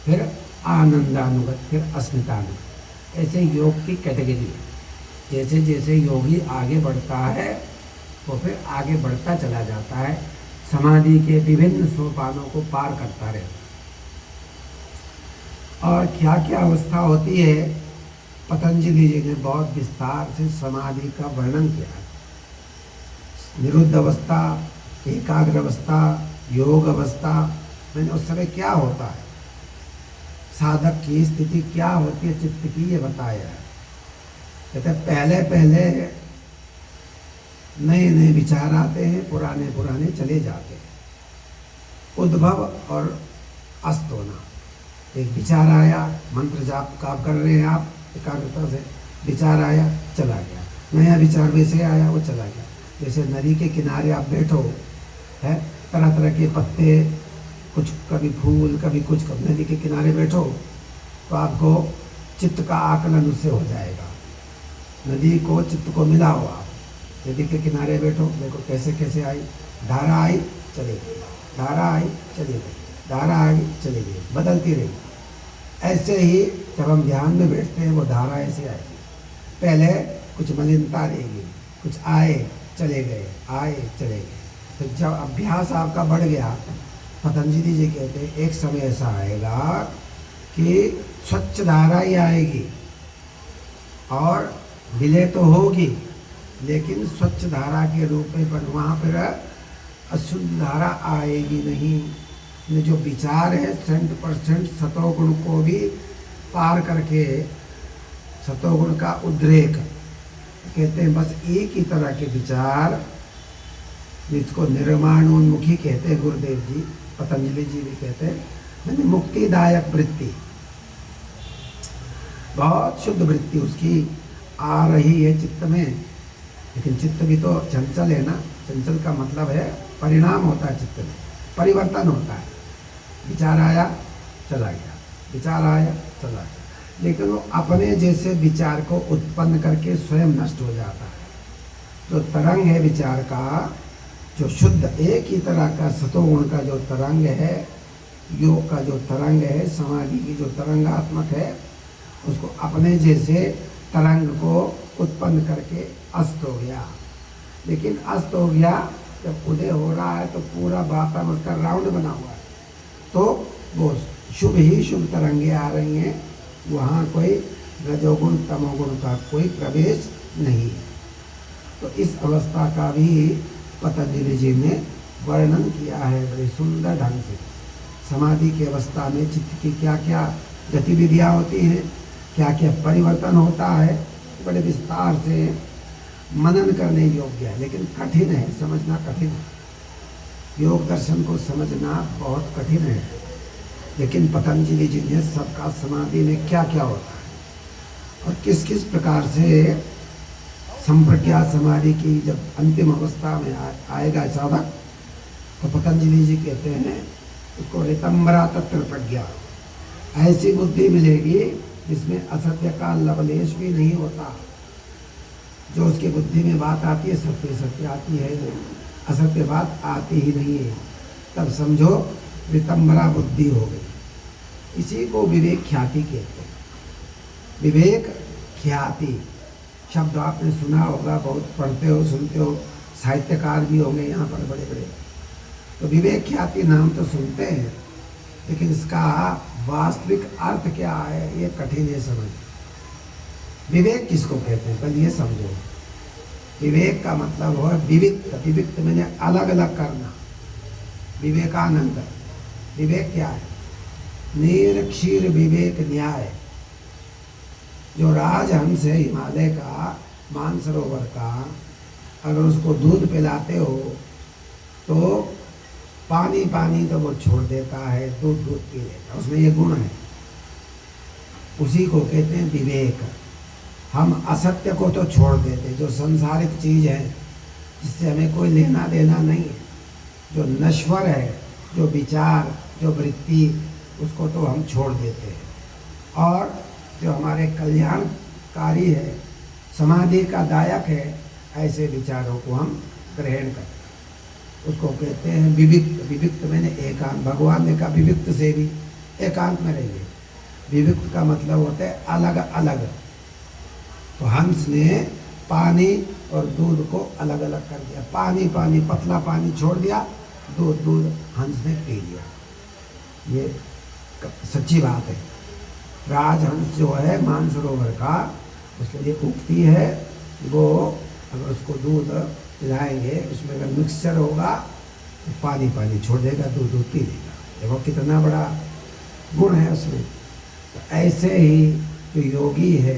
फिर आनंदानुगत, फिर अस्मितानुगत। ऐसे योग की कैटेगरी है। जैसे जैसे योगी आगे बढ़ता है वो फिर आगे बढ़ता चला जाता है, समाधि के विभिन्न सोपानों को पार करता रहता है। और क्या क्या अवस्था होती है, पतंजलि जी ने बहुत विस्तार से समाधि का वर्णन किया है। निरुद्ध अवस्था, एकाग्र अवस्था, योग अवस्था, मैंने उस समय क्या होता है, साधक की स्थिति क्या होती है चित्त की, ये बताया है। कहते पहले पहले नए नए विचार आते हैं, पुराने पुराने चले जाते हैं। उद्भव और अस्त होना, एक विचार आया, मंत्र जाप का कर रहे हैं आप एकाग्रता से, विचार आया चला गया, नया विचार वैसे आया वो चला गया। जैसे नदी के किनारे आप बैठो है, तरह तरह के पत्ते, कुछ कभी फूल कभी कुछ, कभी नदी के किनारे बैठो तो आपको चित्त का आकलन उससे हो जाएगा। नदी को चित्त को मिलाओ, आप नदी के किनारे बैठो, देखो कैसे कैसे आई, धारा आई चली गई, धारा आई चली गई, धारा आई चली गई, बदलती रही। ऐसे ही जब हम ध्यान में बैठते हैं वो धारा ऐसे आएगी, पहले कुछ मलिनता रहेगी, कुछ आए चले गए, आए चले गए। तो जब अभ्यास आपका बढ़ गया, पतंजलि जी कहते हैं एक समय ऐसा आएगा कि स्वच्छ धारा ही आएगी, और विलय तो होगी लेकिन स्वच्छ धारा के रूप में, पर वहाँ पर अशुद्ध धारा आएगी नहीं। जो विचार है 100% सतोगुण को भी पार करके, सतोगुण का उद्रेक कहते हैं, बस एक ही तरह के विचार, जिसको निर्माणोन्मुखी कहते हैं गुरुदेव जी, पतंजलि जी भी कहते हैं, यानी मुक्तिदायक वृत्ति, बहुत शुद्ध वृत्ति उसकी आ रही है चित्त में। लेकिन चित्त भी तो चंचल है ना, चंचल का मतलब है परिणाम होता है, चित्त में परिवर्तन होता है। विचार आया चला गया, विचार आया चला गया, लेकिन वो अपने जैसे विचार को उत्पन्न करके स्वयं नष्ट हो जाता है। जो तरंग है विचार का, जो शुद्ध एक ही तरह का सतोगुण का जो तरंग है, योग का जो तरंग है, समाधि की जो तरंगात्मक है, उसको अपने जैसे तरंग को उत्पन्न करके अस्त हो गया। लेकिन अस्त हो गया, जब उदय हो रहा है तो पूरा वातावरण का राउंड बना हुआ है, तो वो शुभ ही शुभ तरंगे आ रही हैं, वहाँ कोई रजोगुण तमोगुण का कोई प्रवेश नहीं है। तो इस अवस्था का भी पतंजलि जी ने वर्णन किया है बड़े सुंदर ढंग से। समाधि की अवस्था में चित्त की क्या क्या गतिविधियाँ होती हैं, क्या क्या परिवर्तन होता है, बड़े विस्तार से मनन करने योग्य है, लेकिन कठिन है, समझना कठिन है। योग दर्शन को समझना बहुत कठिन है, लेकिन पतंजलि जी ने सबका समाधि में क्या क्या होता है और किस किस प्रकार से संप्रज्ञात समाधि की जब अंतिम अवस्था में आएगा साधक, तो पतंजलि जी कहते हैं उसको ऋतंबरा तत्र प्रज्ञा, ऐसी बुद्धि मिलेगी जिसमें असत्य का लवलेश भी नहीं होता। जो उसकी बुद्धि में बात आती है सत्य सत्य आती है, असत्य बात आती ही नहीं है, तब समझो ऋतंबरा बुद्धि हो गई। इसी को विवेक ख्याति कहते हैं। विवेक ख्याति शब्द आपने सुना होगा, बहुत पढ़ते हो सुनते हो, साहित्यकार भी होंगे यहाँ पर बड़े बड़े, तो विवेक ख्याति नाम तो सुनते हैं, लेकिन इसका वास्तविक अर्थ क्या है ये कठिन है समझ। विवेक किसको कहते हैं पहले ये समझो। विवेक का मतलब हो विविक्त। विविक्त मैंने अलग अलग करना। विवेकानंद। विवेक क्या है? नीर क्षीर विवेक न्याय। जो राजहंस है हिमालय का, मानसरोवर का, अगर उसको दूध पिलाते हो तो पानी पानी तो वो छोड़ देता है, दूध दूध पी लेता, उसमें ये गुण है। उसी को कहते हैं विवेक। हम असत्य को तो छोड़ देते, जो संसारिक चीज है जिससे हमें कोई लेना देना नहीं है, जो नश्वर है, जो विचार, जो वृत्ति, उसको तो हम छोड़ देते हैं। और जो हमारे कल्याणकारी है, समाधि का दायक है, ऐसे विचारों को हम ग्रहण करते हैं। उसको कहते हैं विविक्त। विविक्त मैंने एकांत। भगवान ने कहा विविक्त से भी एकांत में रहिए। विविक्त का मतलब होता है अलग अलग। तो हंस ने पानी और दूध को अलग अलग कर दिया। पानी पानी, पतला पानी छोड़ दिया, दूध दूध हंस ने पी लिया। ये सच्ची बात है। राजहंस जो है मानसरोवर का, उसके लिए उक्ति है, वो अगर उसको दूध पिलाएंगे, उसमें अगर मिक्सचर होगा तो पानी पानी छोड़ देगा, दूध दूध पी लेगा। देखो कितना बड़ा गुण है उसमें। तो ऐसे ही जो योगी है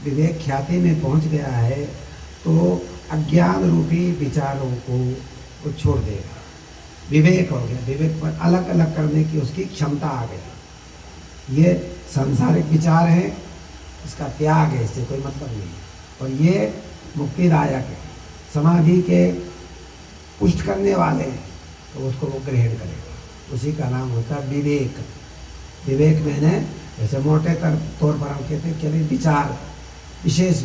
विवेक ख्याति में पहुंच गया है तो अज्ञान रूपी विचारों को वो छोड़ देगा। विवेक हो गया। विवेक पर अलग अलग करने की उसकी क्षमता आ गई। ये सांसारिक विचार है, इसका त्याग है, इससे कोई मतलब नहीं। और ये मुक्तिदायक है, समाधि के पुष्ट करने वाले हैं, तो उसको वो ग्रहण करेगा। उसी का नाम होता है विवेक। विवेक मैंने जैसे मोटे तौर पर हम कहते हैं कि विचार, विशेष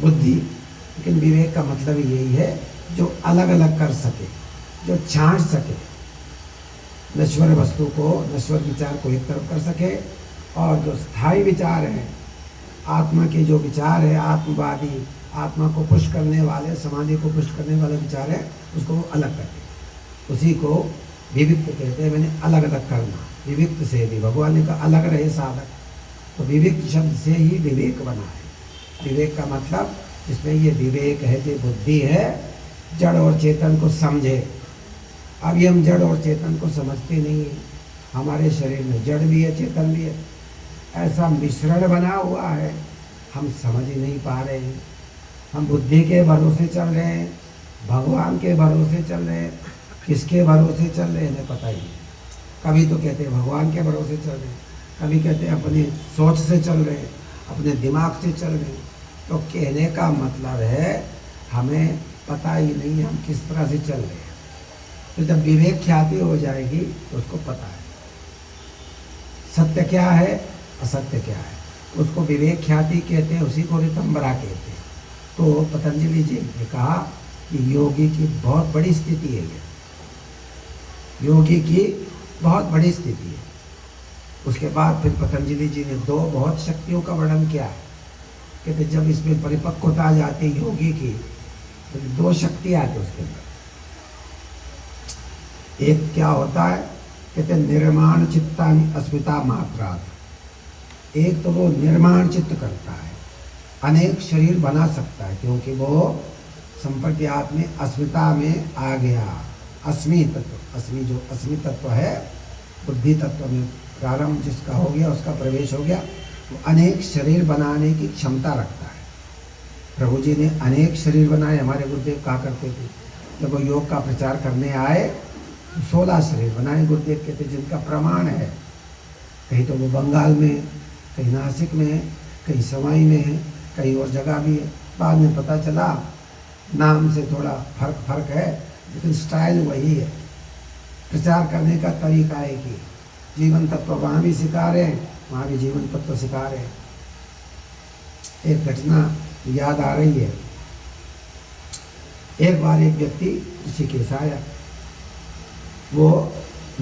बुद्धि, लेकिन विवेक का मतलब यही है जो अलग अलग कर सके, जो छांट सके, नश्वर वस्तु को, नश्वर विचार को एक तरफ कर सके, और जो स्थायी विचार है, आत्मा के जो विचार है, आत्मवादी, आत्मा को पुष्ट करने वाले, समाधि को पुष्ट करने वाले विचार है, उसको वो अलग करते। उसी को विविक्त कहते हैं। मैंने अलग अलग करना। विविक्त से भी भगवान ने कहा अलग रहे साधक, तो विविक्त शब्द से ही विवेक बना है। विवेक का मतलब इसमें ये विवेक है, जो बुद्धि है, जड़ और चेतन को समझे। अभी हम जड़ और चेतन को समझते नहीं है। हमारे शरीर में जड़ भी है, चेतन भी है, ऐसा मिश्रण बना हुआ है, हम समझ ही नहीं पा रहे हैं। हम बुद्धि के भरोसे चल रहे हैं, भगवान के भरोसे चल रहे हैं, किसके भरोसे चल रहे हैं पता ही नहीं। कभी तो कहते हैं भगवान के भरोसे चल रहे हैं, कभी कहते हैं अपनी सोच से चल रहे हैं, अपने दिमाग से चल रहे हैं। तो कहने का मतलब है हमें पता ही नहीं हम किस तरह से चल रहे हैं। तो जब विवेक ख्याति हो जाएगी तो उसको पता है सत्य क्या है, असत्य क्या है। उसको विवेक ख्याति कहते हैं, उसी को रितंबरा कहते हैं। तो पतंजलि जी ने कहा कि योगी की बहुत बड़ी स्थिति है ये, योगी की बहुत बड़ी स्थिति है। उसके बाद फिर पतंजलि जी ने दो बहुत शक्तियों का वर्णन किया है। कहते जब इसमें परिपक्वता आ जाती है योगी की, तो दो शक्ति आती उसके अंदर। एक क्या होता है, कहते निर्माण चित्तानि अस्मिता मात्रात्। एक तो वो निर्माण चित्त करता है, अनेक शरीर बना सकता है, क्योंकि वो संप्रज्ञात में अस्मिता में आ गया। अस्मि तत्व, अस्मि जो अस्मि तत्व है, बुद्धि तत्व में प्रारंभ जिसका हो गया, उसका प्रवेश हो गया, वो अनेक शरीर बनाने की क्षमता रखता है। प्रभु जी ने अनेक शरीर बनाए। हमारे गुरुदेव कहा करते थे, जब वो योग का प्रचार करने आए तो 16 शरीर बनाए गुरुदेव कहते, जिनका प्रमाण है। कहीं तो वो बंगाल में, कहीं नासिक में है, कहीं सवाई में है, कहीं और जगह भी है। बाद में पता चला नाम से थोड़ा फर्क है, लेकिन स्टाइल वही है। प्रचार करने का तरीका एक ही। जीवन तत्व वहाँ भी सिखा रहे हैं, वहाँ भी जीवन तत्व सिखा रहे हैं। एक घटना याद आ रही है। एक बार एक व्यक्ति ऋषिकेश आया। वो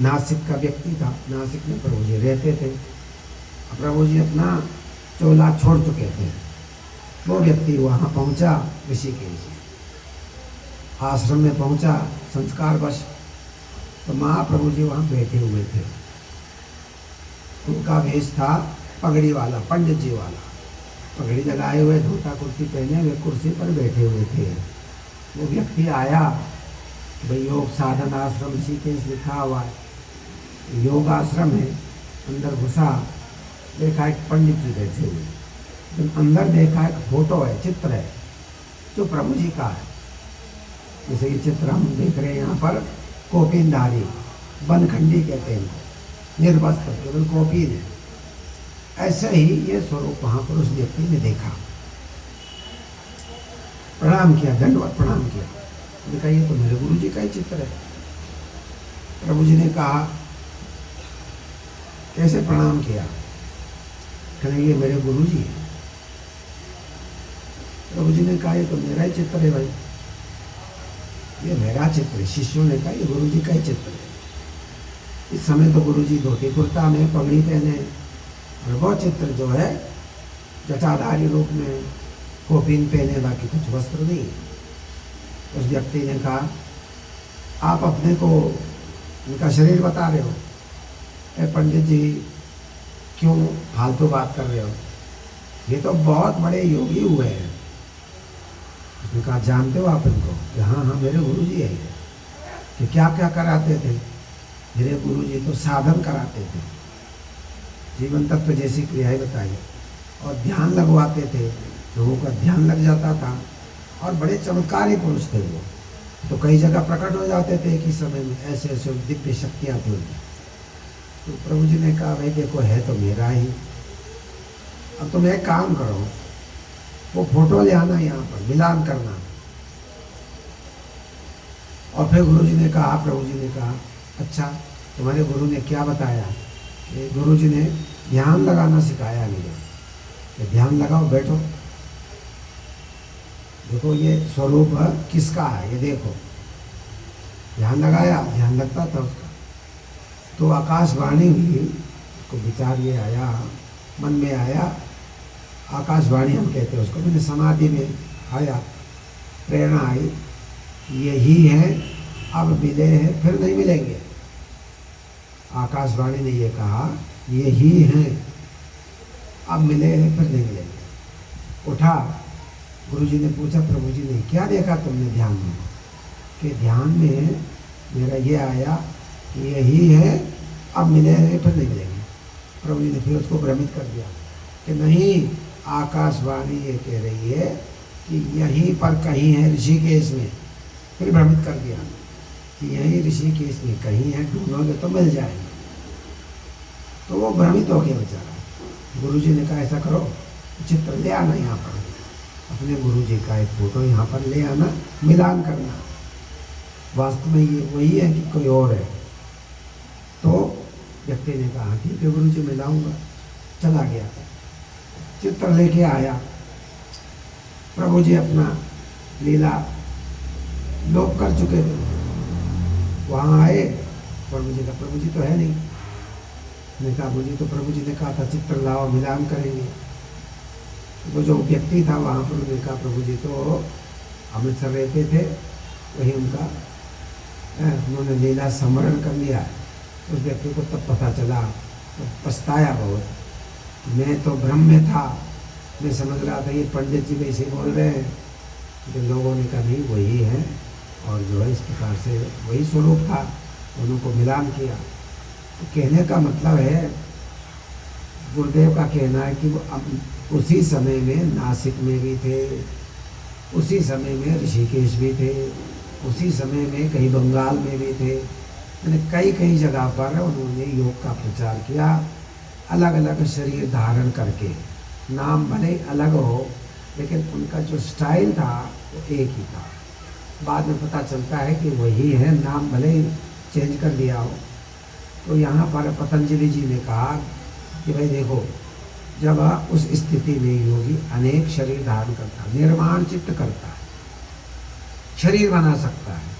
नासिक का व्यक्ति था। नासिक में प्रभु जी रहते थे। प्रभु जी अपना चोला छोड़ चुके थे। वो व्यक्ति वहाँ पहुँचा, ऋषिकेश आश्रम में पहुँचा संस्कारवश। तो महाप्रभु जी वहाँ बैठे हुए थे उनका वेश था पगड़ी वाला, पंडित जी वाला, पगड़ी लगाए हुए, धोता कुर्ती पहने हुए, कुर्सी पर बैठे हुए थे। वो व्यक्ति आया, भाई योग साधन आश्रम ऋषिकेश लिखा हुआ है, योग आश्रम है। अंदर घुसा, देखा एक पंडित जी बैठे हुए, जब अंदर देखा एक फोटो है, चित्र है जो प्रभु जी का है। जैसे ये चित्र हम देख रहे हैं यहाँ पर, कोपीनधारी, बनखंडी कहते हैं इनको, निर्वस्त्र, केवल कोपीन है। ऐसे ही ये स्वरूप वहां पर उस व्यक्ति ने देखा, प्रणाम किया, दंडवत प्रणाम किया। देखा ये तो मेरे गुरु जी का ही चित्र है। प्रभु जी ने कहा, कैसे प्रणाम किया? कहने ये मेरे गुरु जी है। प्रभु जी ने कहा ये तो मेरा ही चित्र है भाई, ये मेरा चित्र है। शिष्यों ने कहा ये गुरु जी का ही चित्र है। इस समय तो गुरु जी धोती कुर्ता में, पगड़ी पहने, और वो चित्र जो है जटाधारी रूप में, कोपीन पहने, बाकी कुछ वस्त्र नहीं। उस व्यक्ति ने कहा, आप अपने को उनका शरीर बता रहे हो? ए पंडित जी, क्यों फालतू बात कर रहे हो? ये तो बहुत बड़े योगी हुए हैं। उसने कहा, जानते हो आप इनको? कि हाँ हाँ मेरे गुरु जी है। कि क्या क्या कराते थे? मेरे गुरु जी तो साधन कराते थे, जीवन तत्व जैसी क्रियाएं बताई, और ध्यान लगवाते थे, लोगों का ध्यान लग जाता था, और बड़े चमत्कारी पुरुष थे वो। तो कई जगह प्रकट हो जाते थे एक ही समय में, ऐसे ऐसे दिव्य शक्तियाँ थी उनकी। तो प्रभु जी ने कहा, भाई देखो है तो मेरा ही, अब तुम एक काम करो, वो फोटो ले आना, यहाँ पर मिलान करना। और फिर गुरु जी ने कहा, प्रभु जी ने कहा, अच्छा तुम्हारे गुरु ने क्या बताया? गुरु जी ने ध्यान लगाना सिखाया मुझे। ध्यान लगाओ, बैठो, देखो ये स्वरूप किसका है, ये देखो। ध्यान लगाया, ध्यान लगता था उसका। तो आकाशवाणी हुई, उसको विचार ये आया, मन में आया, आकाशवाणी हम कहते हैं उसको, मैंने समाधि में आया, प्रेरणा आई, यही है, अब मिले हैं फिर नहीं मिलेंगे। आकाशवाणी ने ये कहा, यही हैं, अब मिले हैं फिर नहीं मिलेंगे। उठा, गुरुजी ने पूछा, प्रभु जी ने क्या देखा तुमने ध्यान में? कि ध्यान में मेरा ये आया कि यही है, अब मिले हैं फिर नहीं मिलेंगे। प्रभु जी ने फिर उसको भ्रमित कर दिया कि नहीं, आकाशवाणी ये कह रही है कि यहीं पर कहीं है ऋषिकेश में। फिर भ्रमित कर दिया कि यहीं ऋषिकेश में कहीं है, ढूंढोगे तो मिल जाएगा। तो वो भ्रमित हो गया बेचारा। गुरुजी ने कहा, ऐसा करो, चित्र ले आना यहाँ पर, अपने गुरुजी का एक फोटो यहाँ पर ले आना, मिलान करना, वास्तव में ये वही है कि कोई और है। तो व्यक्ति ने कहा, ठीक है गुरुजी, मैं लाऊंगा। चला गया, चित्र लेके आया। प्रभु जी अपना लीला लोप कर चुके थे। वहाँ आए, प्रभु जी का, प्रभु जी तो है नहीं। मैंने कहा, मुझे तो प्रभु जी ने कहा था चित्र लाओ, मिलान करेंगे। वो जो व्यक्ति था वहाँ पर, उन्होंने कहा, प्रभु जी तो अमृतसर रहते थे, वही उनका उन्होंने लीला स्मरण कर लिया। उस व्यक्ति को तब पता चला, तो पछताया बहुत, मैं तो भ्रम में था, मैं समझ रहा था ये पंडित जी वैसे बोल रहे हैं। तो लोगों ने कहा, नहीं वही है, और जो है इस प्रकार से वही स्वरूप था, उनको मिलान किया। तो कहने का मतलब है, गुरुदेव का कहना है कि वो उसी समय में नासिक में भी थे, उसी समय में ऋषिकेश भी थे, उसी समय में कहीं बंगाल में भी थे, यानी कई कई जगह पर उन्होंने योग का प्रचार किया, अलग अलग शरीर धारण करके। नाम भले अलग हो, लेकिन उनका जो स्टाइल था वो एक ही था। बाद में पता चलता है कि वही है, नाम भले चेंज कर दिया हो। तो यहाँ पर पतंजलि जी ने कहा कि भाई देखो, जब उस स्थिति में योगी अनेक शरीर धारण करता है, निर्माण चित्त करता है, शरीर बना सकता है।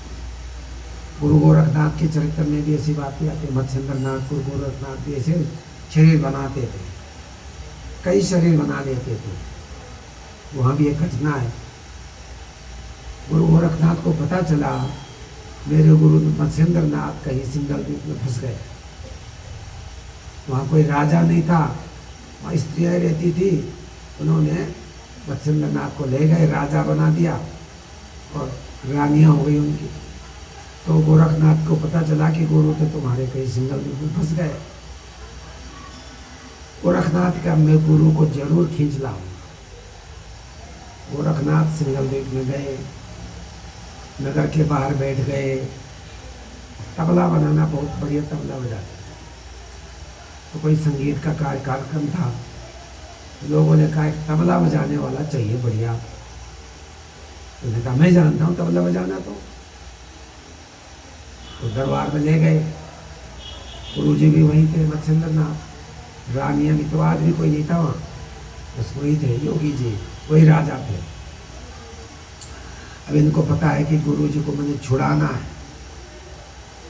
गुरु गोरखनाथ के चरित्र में भी ऐसी बातें आती है। मत्स्येंद्रनाथ, गुरु गोरखनाथ भी ऐसे शरीर बनाते थे, कई शरीर बना लेते थे। वहाँ भी एक घटना है, गुरु गोरखनाथ को पता चला मेरे गुरु मत्स्येंद्रनाथ कहीं सिंगल द्वीप में फंस गए, वहाँ कोई राजा नहीं था, वहाँ स्त्रियाँ रहती थी। उन्होंने मत्स्येंद्र नाथ को ले गए, राजा बना दिया और रानियाँ हो गई उनकी। तो गोरखनाथ को पता चला कि गुरु तो तुम्हारे कहीं सिंगल रूप में फंस गए। गोरखनाथ का मैं गुरु को जरूर खींच लाऊंगा। गोरखनाथ सिंगल रूप में गए, नगर के बाहर बैठ गए। तबला बनाना, बहुत बढ़िया तबला बजाते थे। तो कोई संगीत का कार्यक्रम था, लोगों ने कहा एक तबला बजाने वाला चाहिए बढ़िया। उन्होंने कहा मैं जानता हूँ तबला बजाना। तो दरबार में ले गए। गुरुजी भी वहीं थे, मत्स्येंद्र नाथ। रानियाँ भी, तो आज भी कोई नहीं था वहाँ, बस वही थे योगी जी, वही राजा थे। अब इनको पता है कि गुरुजी को मैंने छुड़ाना है,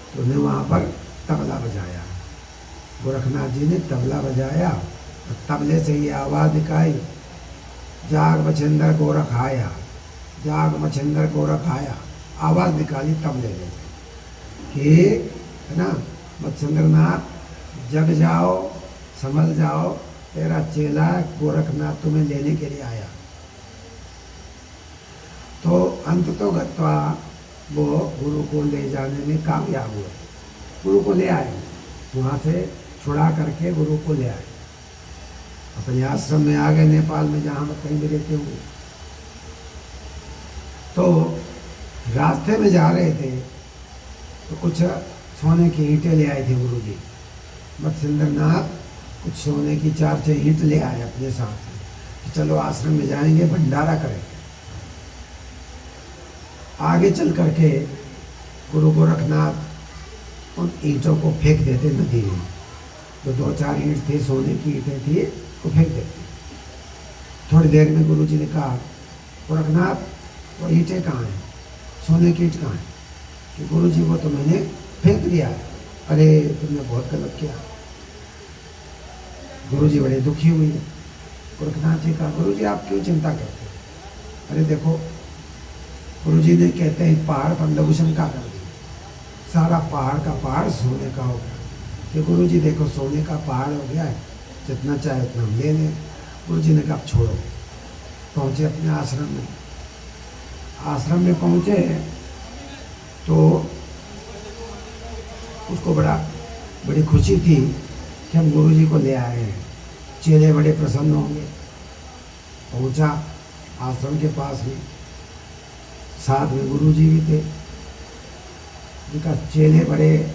तो उन्हें वहाँ पर तबला बजाया। गोरखनाथ जी ने तबला बजाया और तबले से ये आवाज़ निकाली, जाग मच्छिंदर गोरख आया, जाग मच्छिंदर गोरख आया। आवाज़ निकाली तबले ने कि है ना, मच्छिंद्र नाथ जग जाओ, संभल जाओ, तेरा चेला गोरखनाथ तुम्हें लेने के लिए आया। तो अंत तो गत्वा वो गुरु को ले जाने में कामयाब हुए। गुरु को ले आए, वहाँ से छुड़ा करके गुरु को ले आए, अपने आश्रम में आ गए, नेपाल में जहाँ कहीं भी रहते हुए। तो रास्ते में जा रहे थे तो कुछ सोने की ईंटें ले आए थे गुरु जी। मत्स्येंद्र नाथ कुछ सोने की 4-6 ईंट ले आए अपने साथ कि चलो आश्रम में जाएंगे, भंडारा करेंगे। आगे चल करके गुरु गोरखनाथ उन ईंटों को फेंक देते नदी में। जो 2-4 ईंट थे, सोने की ईंटें थी, वो फेंक देते। थोड़ी देर में गुरु जी ने कहा, गोरखनाथ वो ईंटें कहाँ हैं, सोने की ईंट कहाँ है? कि गुरु जी वो तो मैंने फेंक दिया। अरे तुमने बहुत गलत किया। गुरु जी बड़े दुखी हुए। गोरखनाथ जी कहा, गुरु जी आप क्यों चिंता करते हैं? अरे देखो, गुरु जी ने कहते हैं पहाड़ पर लघुशंका कर दी, सारा पहाड़ का पहाड़ सोने का हो गया। कि गुरु जी देखो सोने का पहाड़ हो गया है, जितना चाहे उतना हम ले लें। गुरु जी ने कहा छोड़ो। पहुँचे अपने आश्रम में। आश्रम में पहुँचे तो उसको बड़ी खुशी थी कि हम गुरु जी को ले आए हैं, चेले बड़े प्रसन्न होंगे। पहुँचा आश्रम के पास में, साथ में गुरु जी भी थे। उनका चेले बड़े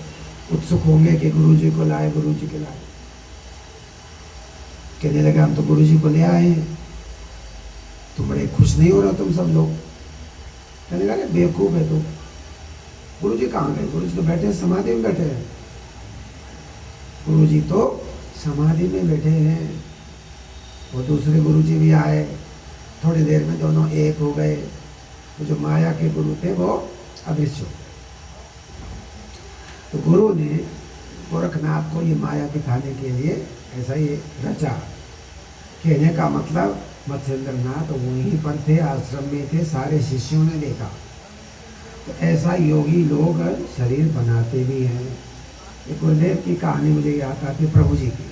उत्सुक होंगे कि गुरु जी को लाए, गुरु जी के लाए। कहने लगे हम तो गुरु जी को ले आए हैं, तो बड़े खुश नहीं हो रहे तुम सब लोग। कहने लगे बेवकूफ़ है तुम, गुरु जी कहाँ गए? गुरु जी तो बैठे हैं, समाधि में बैठे हैं। गुरु जी तो समाधि में बैठे हैं। वो दूसरे गुरु जी भी आए, थोड़ी देर में दोनों एक हो गए। तो जो माया के गुरु थे वो अदृश्य हो गए। तो गुरु ने गोरखनाथ को ये माया दिखाने के लिए ऐसा ही रचा। कहने का मतलब मत्स्येंद्र नाथ वहीं पर थे, आश्रम में थे, सारे शिष्यों ने देखा। तो ऐसा योगी लोग शरीर बनाते भी हैं। एक गुरुदेव की कहानी मुझे याद आती, प्रभु जी की।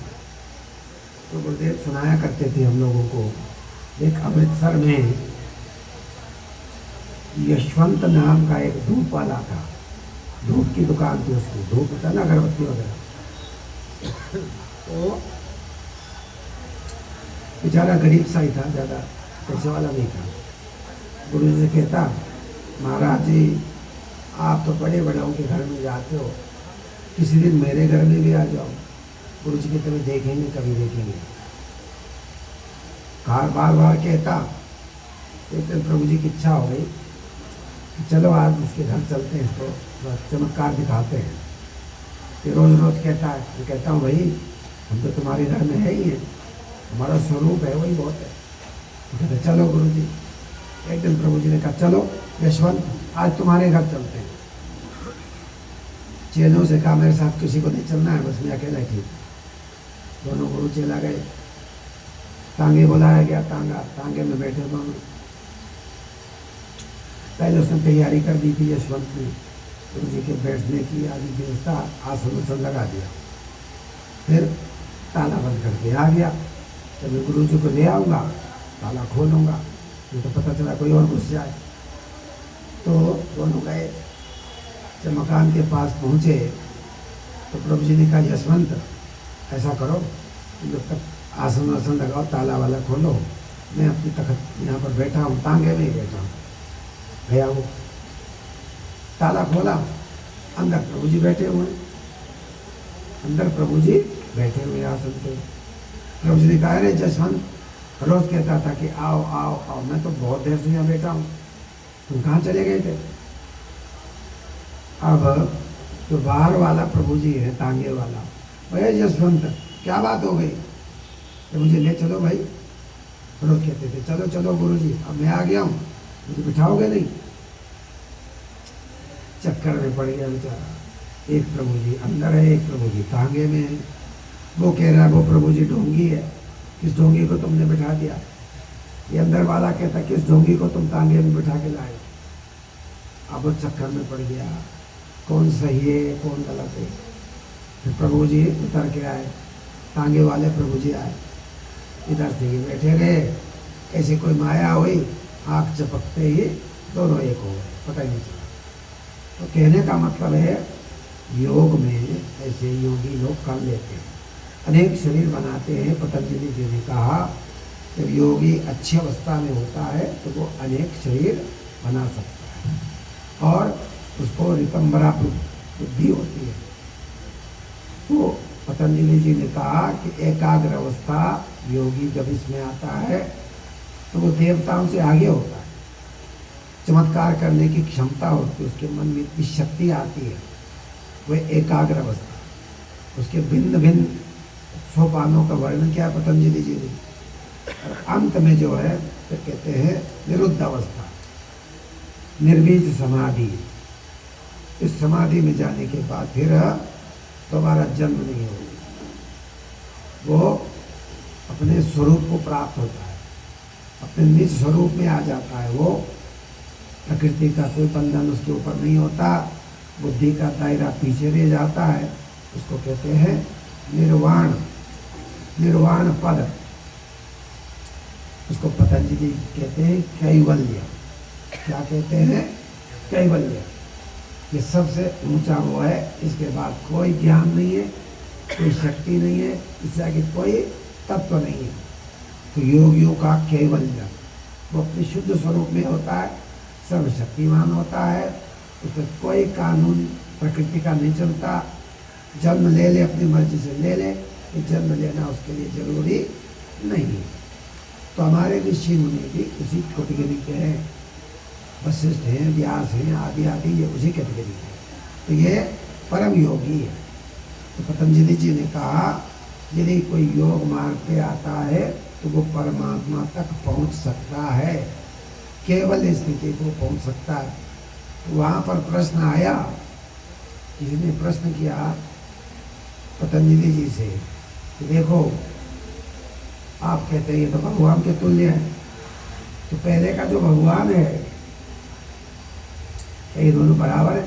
तो गुरुदेव सुनाया करते थे हम लोगों को। एक अमृतसर में यशवंत नाम का एक धूप वाला था, धूप की दुकान थी उसकी, धूप होता ना, अगरबत्ती वगैरह। तो बेचारा गरीब सा ही था, ज़्यादा पैसे वाला नहीं था। गुरु जी से कहता, महाराज जी आप तो बड़े बड़ों के घर में जाते हो, किसी दिन मेरे घर में भी आ जाओ। गुरु जी के कभी देखेंगे, कभी देखेंगे। बार बार कहता। एक दिन प्रभु जी की इच्छा हो गई कि चलो आज उसके घर चलते हैं, तो चमत्कार दिखाते हैं। फिर रोज रोज कहता है, मैं कहता हूँ भाई हम तो तुम्हारे घर में है ही है, हमारा स्वरूप है वही बहुत है। तो कहते चलो गुरु जी। एक दिन प्रभु जी ने कहा चलो यशवंत आज तुम्हारे घर चलते हैं। चेलों से कहा मेरे साथ किसी को नहीं चलना है, बस मैं अकेला ठीक। दोनों गुरु चेला गए, तांगे बुलाया गया, तांगे में बैठे दोनों। पहले उसने तैयारी कर दी थी यशवंत ने, गुरु जी के बैठने की आदि व्यवस्था आसन उसन लगा दिया। फिर ताला बंद करके आ गया। जब मैं गुरु जी को ले आऊँगा ताला खोलूँगा, नहीं तो पता चला कोई और घुस जाए। तो दोनों गए। जब मकान के पास पहुँचे तो प्रभु जी ने कहा, यशवंत ऐसा करो, जब तक आसन वासन लगाओ, ताला वाला खोलो, मैं अपनी तखत यहाँ पर बैठा हूँ, तांगे में ही बैठा हूँ। गया वो, ताला खोला, अंदर प्रभु जी बैठे हुए, अंदर प्रभु जी बैठे हुए आसन पे। प्रभु जी ने कहा, अरे जसवंत रोज कहता था कि आओ आओ आओ, मैं तो बहुत देर से यहाँ बैठा हूँ, तुम कहाँ चले गए थे? अब जो बाहर वाला प्रभु जी है, तांगे वाला, भैया जसवंत क्या बात हो गई? तो मुझे ले चलो भाई। रोज कहते थे, चलो चलो गुरु जी, अब मैं आ गया हूँ, मुझे बिठाओगे नहीं? चक्कर में पड़ गया बेचारा। एक प्रभु जी अंदर है, एक प्रभु जी तांगे में है। वो कह रहा है वो प्रभु जी ढोंगी है, किस ढोंगी को तुमने बिठा दिया? ये अंदर वाला कहता, किस ढोंगी को तुम तांगे में बिठा के लाए? अब वो चक्कर में पड़ गया, कौन सही है कौन गलत है। फिर प्रभु जी उतर के आए, तांगे वाले प्रभु जी आए, इधर से ये बैठे रहे, ऐसे कोई माया हुई, आँख चपकते ही दोनों एक हो गए, पता ही नहीं चला। तो कहने का मतलब है, योग में ऐसे योगी लोग कर लेते हैं, अनेक शरीर बनाते हैं। पतंजलि जी ने कहा, जब योगी अच्छी अवस्था में होता है तो वो अनेक शरीर बना सकता है और उसको रिकम्बरा बुद्धि होती है। तो पतंजलि जी ने कहा कि एकाग्र अवस्था योगी जब इसमें आता है तो वो देवताओं से आगे होता है, चमत्कार करने की क्षमता होती है, उसके मन में इतनी शक्ति आती है, वह एकाग्र अवस्था। उसके भिन्न भिन्न सोपानों का वर्णन किया पतंजलि जी ने, और अंत में जो है तो कहते हैं निरुद्ध अवस्था, निर्बीज समाधि। इस समाधि में जाने के बाद फिर दोबारा जन्म नहीं होगा, वो अपने स्वरूप को प्राप्त होता है, अपने निज स्वरूप में आ जाता है। वो प्रकृति का कोई बंधन उसके ऊपर नहीं होता, बुद्धि का दायरा पीछे रह जाता है, उसको कहते हैं निर्वाण, निर्वाण पद। उसको पतंजलि कहते हैं कैवल्य। क्या कहते हैं? कैवल्य। ये सबसे ऊंचा वो है, इसके बाद कोई ज्ञान नहीं है, कोई शक्ति नहीं है, इससे आगे कोई तत्व नहीं है। तो योगियों का कैवल्य, वो अपने शुद्ध स्वरूप में होता है, सर्वशक्तिमान होता है, उसमें कोई कानून प्रकृति का नहीं चलता। जन्म ले ले अपनी मर्जी से ले ले, कि जन्म लेना उसके लिए जरूरी नहीं है। तो हमारे ऋषि मुनि भी उसी कैटेगरी के हैं, वशिष्ठ हैं, व्यास हैं, आदि आदि, ये उसी कैटेगरी के हैं। तो ये परम योगी है। तो पतंजलि जी ने कहा, यदि कोई योग मार्ग पे आता है तो वो परमात्मा तक पहुंच सकता है, केवल स्थिति को पहुंच सकता है। तो वहाँ पर प्रश्न आया, किसी ने प्रश्न किया पतंजलि जी से कि देखो आप कहते हैं ये तो भगवान के तुल्य है, तो पहले का जो भगवान है ये दोनों बराबर है?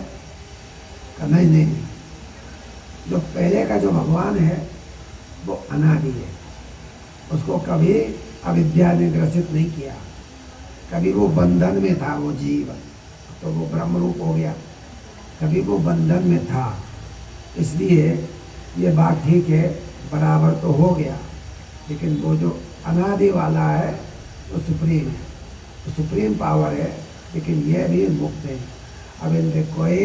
का नहीं नहीं, जो पहले का जो भगवान है वो अनादि है, उसको कभी अविद्या ने ग्रसित नहीं किया, कभी वो बंधन में था वो जीव, तो वो ब्रह्म रूप हो गया, कभी वो बंधन में था। इसलिए ये बात ठीक है, बराबर तो हो गया, लेकिन वो जो अनादि वाला है वो सुप्रीम है, वो सुप्रीम पावर है, लेकिन ये भी मुक्त है। अब इनके कोई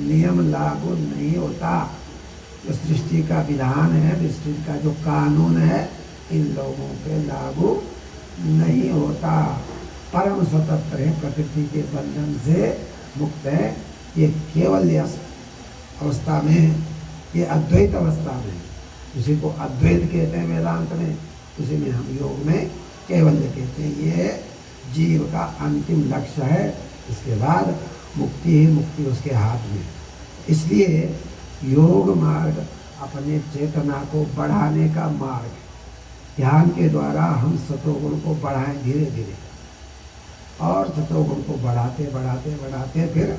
नियम लागू नहीं होता, जो सृष्टि का विधान है, सृष्टि का जो कानून है, इन लोगों पे लागू नहीं होता। परम स्वतंत्र है, प्रकृति के बंधन से मुक्त है। ये केवल अवस्था में, ये अद्वैत अवस्था में, उसी को अद्वैत कहते हैं वेदांत में, उसी में हम योग में कैवल्य कहते हैं। ये जीव का अंतिम लक्ष्य है, इसके बाद मुक्ति ही मुक्ति उसके हाथ में। इसलिए योग मार्ग अपने चेतना को बढ़ाने का मार्ग, ध्यान के द्वारा हम सतोगुण को बढ़ाएं धीरे धीरे, और सतोगुण को बढ़ाते बढ़ाते बढ़ाते फिर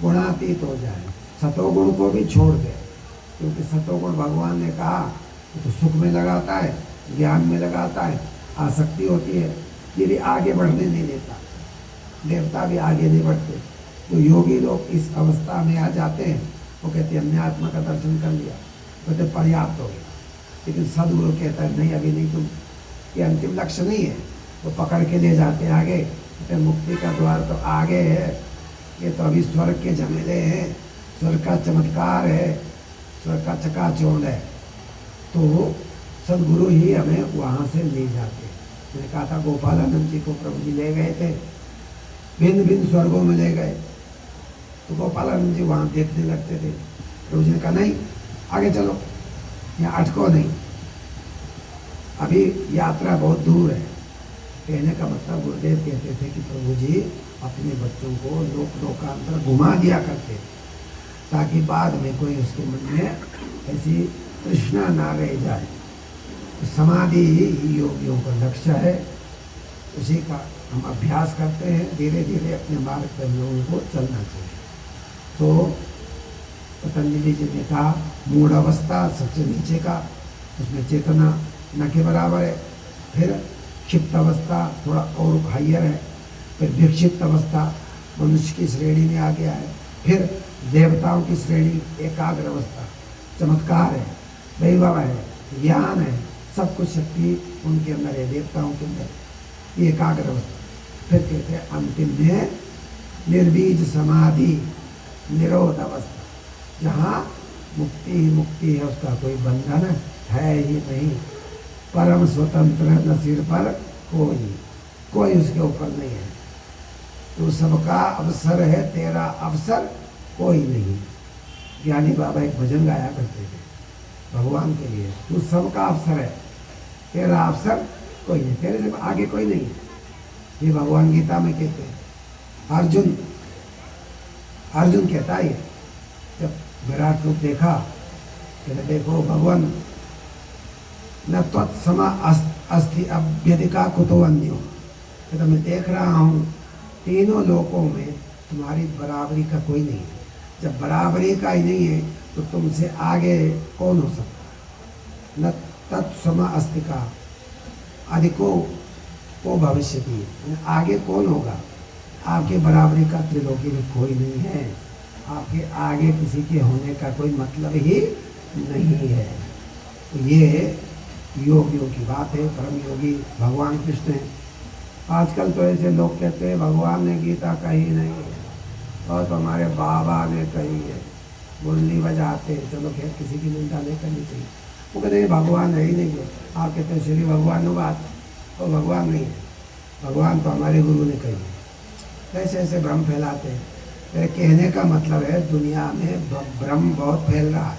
गुणातीत हो जाए, सतोगुण को भी छोड़ दें, क्योंकि सतोगुण भगवान ने कहा तो सुख में लगाता है, ज्ञान में लगाता है, आसक्ति होती है, ये भी आगे बढ़ने नहीं देता। देवता भी आगे नहीं बढ़ते। जो योगी लोग इस अवस्था में आ जाते हैं वो कहते हैं हमने आत्मा का दर्शन कर लिया, कहते पर्याप्त हो गया। लेकिन सदगुरु कहता है नहीं, अभी नहीं, तुम ये अंतिम लक्ष्य नहीं है। वो पकड़ के ले जाते हैं आगे, कहते मुक्ति का द्वार तो आगे है, ये तो अभी स्वर्ग के झमेले हैं, स्वर्ग का चमत्कार है, स्वर्ग का चकाचौंध है। तो सदगुरु ही हमें वहाँ से ले जाते हैं। मैंने कहा था गोपालानंद जी को प्रभु जी ले गए थे, भिन्न भिन्न स्वर्गों में ले गए, तो गोपालानंद जी वहाँ देखने लगते थे। प्रभु जी ने कहा नहीं, आगे चलो, यहाँ अटको नहीं, अभी यात्रा बहुत दूर है। कहने का मतलब गुरुदेव कहते थे कि प्रभु जी अपने बच्चों को लोक लोकांतर घुमा दिया करते ताकि बाद में कोई उसके मन में ऐसी तृष्णा ना रह जाए। तो समाधि ही योगियों का लक्ष्य है, उसी का हम अभ्यास करते हैं। धीरे धीरे अपने मार्ग पर लोगों को चलना चाहिए। तो पतंजलि जी ने कहा मूढ़ अवस्था सबसे नीचे का, उसमें चेतना न के बराबर है। फिर क्षिप्त अवस्था थोड़ा और हाइयर है। फिर विक्षिप्त अवस्था मनुष्य की श्रेणी में आ गया है। फिर देवताओं की श्रेणी एकाग्र अवस्था, चमत्कार है, वैभव है, ज्ञान है, सब कुछ शक्ति उनके अंदर है, देवताओं के अंदर, ये एकाग्र अवस्था। फिर कहते हैं अंतिम में निर्बीज समाधि निरोध अवस्था, जहाँ मुक्ति ही मुक्ति है, उसका कोई बंधन है ही नहीं, परम स्वतंत्र न सिर पर कोई उसके ऊपर नहीं है। तो सबका अवसर है, तेरा अवसर कोई नहीं। ज्ञानी बाबा एक भजन गाया करते थे भगवान के लिए, तू सबका अवसर है, तेरा अवसर कोई नहीं, तेरे से आगे कोई नहीं है। ये भगवान गीता में कहते हैं। अर्जुन कहता है, जब विराट रूप देखा, कहते देखो भगवान न तत्समा अस्ति अभ्यधिका कुतो अन्यो, कहता मैं देख रहा हूँ तीनों लोकों में तुम्हारी बराबरी का कोई नहीं है। जब बराबरी का ही नहीं है तो तुमसे आगे कौन हो सकता। न तत्समा अस्ति का अधिको को भविष्य की, आगे कौन होगा। आपके बराबरी का त्रिलोकी में कोई नहीं है, आपके आगे किसी के होने का कोई मतलब ही नहीं है। तो ये योगियों की बात है, परम योगी भगवान कृष्ण है। आजकल तो ऐसे लोग कहते हैं भगवान ने गीता कही नहीं और तो हमारे बाबा ने कही है, मुरली बजाते। चलो खैर किसी की निंदा नहीं करनी चाहिए। वो कहते हैं भगवान है ही नहीं है। आप कहते हैं श्री भगवान बात, तो भगवान नहीं है, भगवान तो हमारे गुरु ने कही है। ऐसे ऐसे भ्रम फैलाते हैं। मेरे कहने का मतलब है दुनिया में भ्रम बहुत फैल रहा है।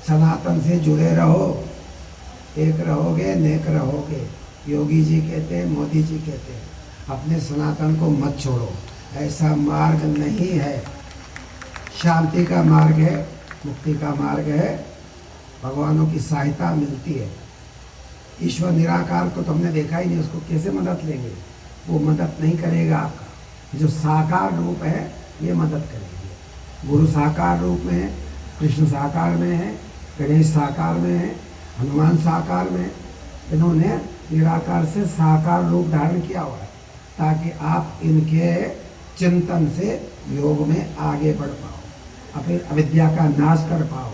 सनातन से जुड़े रहो, एक रहोगे नेक रहोगे। योगी जी कहते हैं, मोदी जी कहते हैं, अपने सनातन को मत छोड़ो। ऐसा मार्ग नहीं है। शांति का मार्ग है, मुक्ति का मार्ग है, भगवानों की सहायता मिलती है। ईश्वर निराकार को तो हमने देखा ही नहीं, उसको कैसे मदद लेंगे। वो मदद नहीं करेगा आपका। जो साकार रूप है ये मदद करेंगे। गुरु साकार रूप में है, कृष्ण साकार में है, गणेश साकार में है, हनुमान साकार में। इन्होंने निराकार से साकार रूप धारण किया हुआ है ताकि आप इनके चिंतन से योग में आगे बढ़ पाओ, अपने अविद्या का नाश कर पाओ,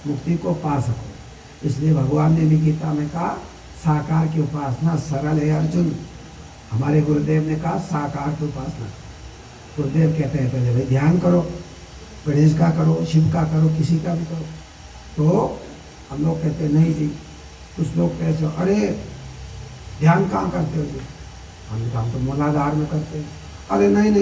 मुक्ति को पा सको। इसलिए भगवान ने भी गीता में कहा साकार की उपासना सरल है अर्जुन। हमारे गुरुदेव ने कहा साकार की उपासना। गुरुदेव कहते हैं पहले भाई ध्यान करो, गणेश का करो, शिव का करो, किसी का भी करो। तो हम लोग कहते हैं नहीं जी। कुछ लोग कहते हैं अरे ध्यान कहाँ करते हो जी, हम तो मूलाधार में करते हैं। अरे नहीं नहीं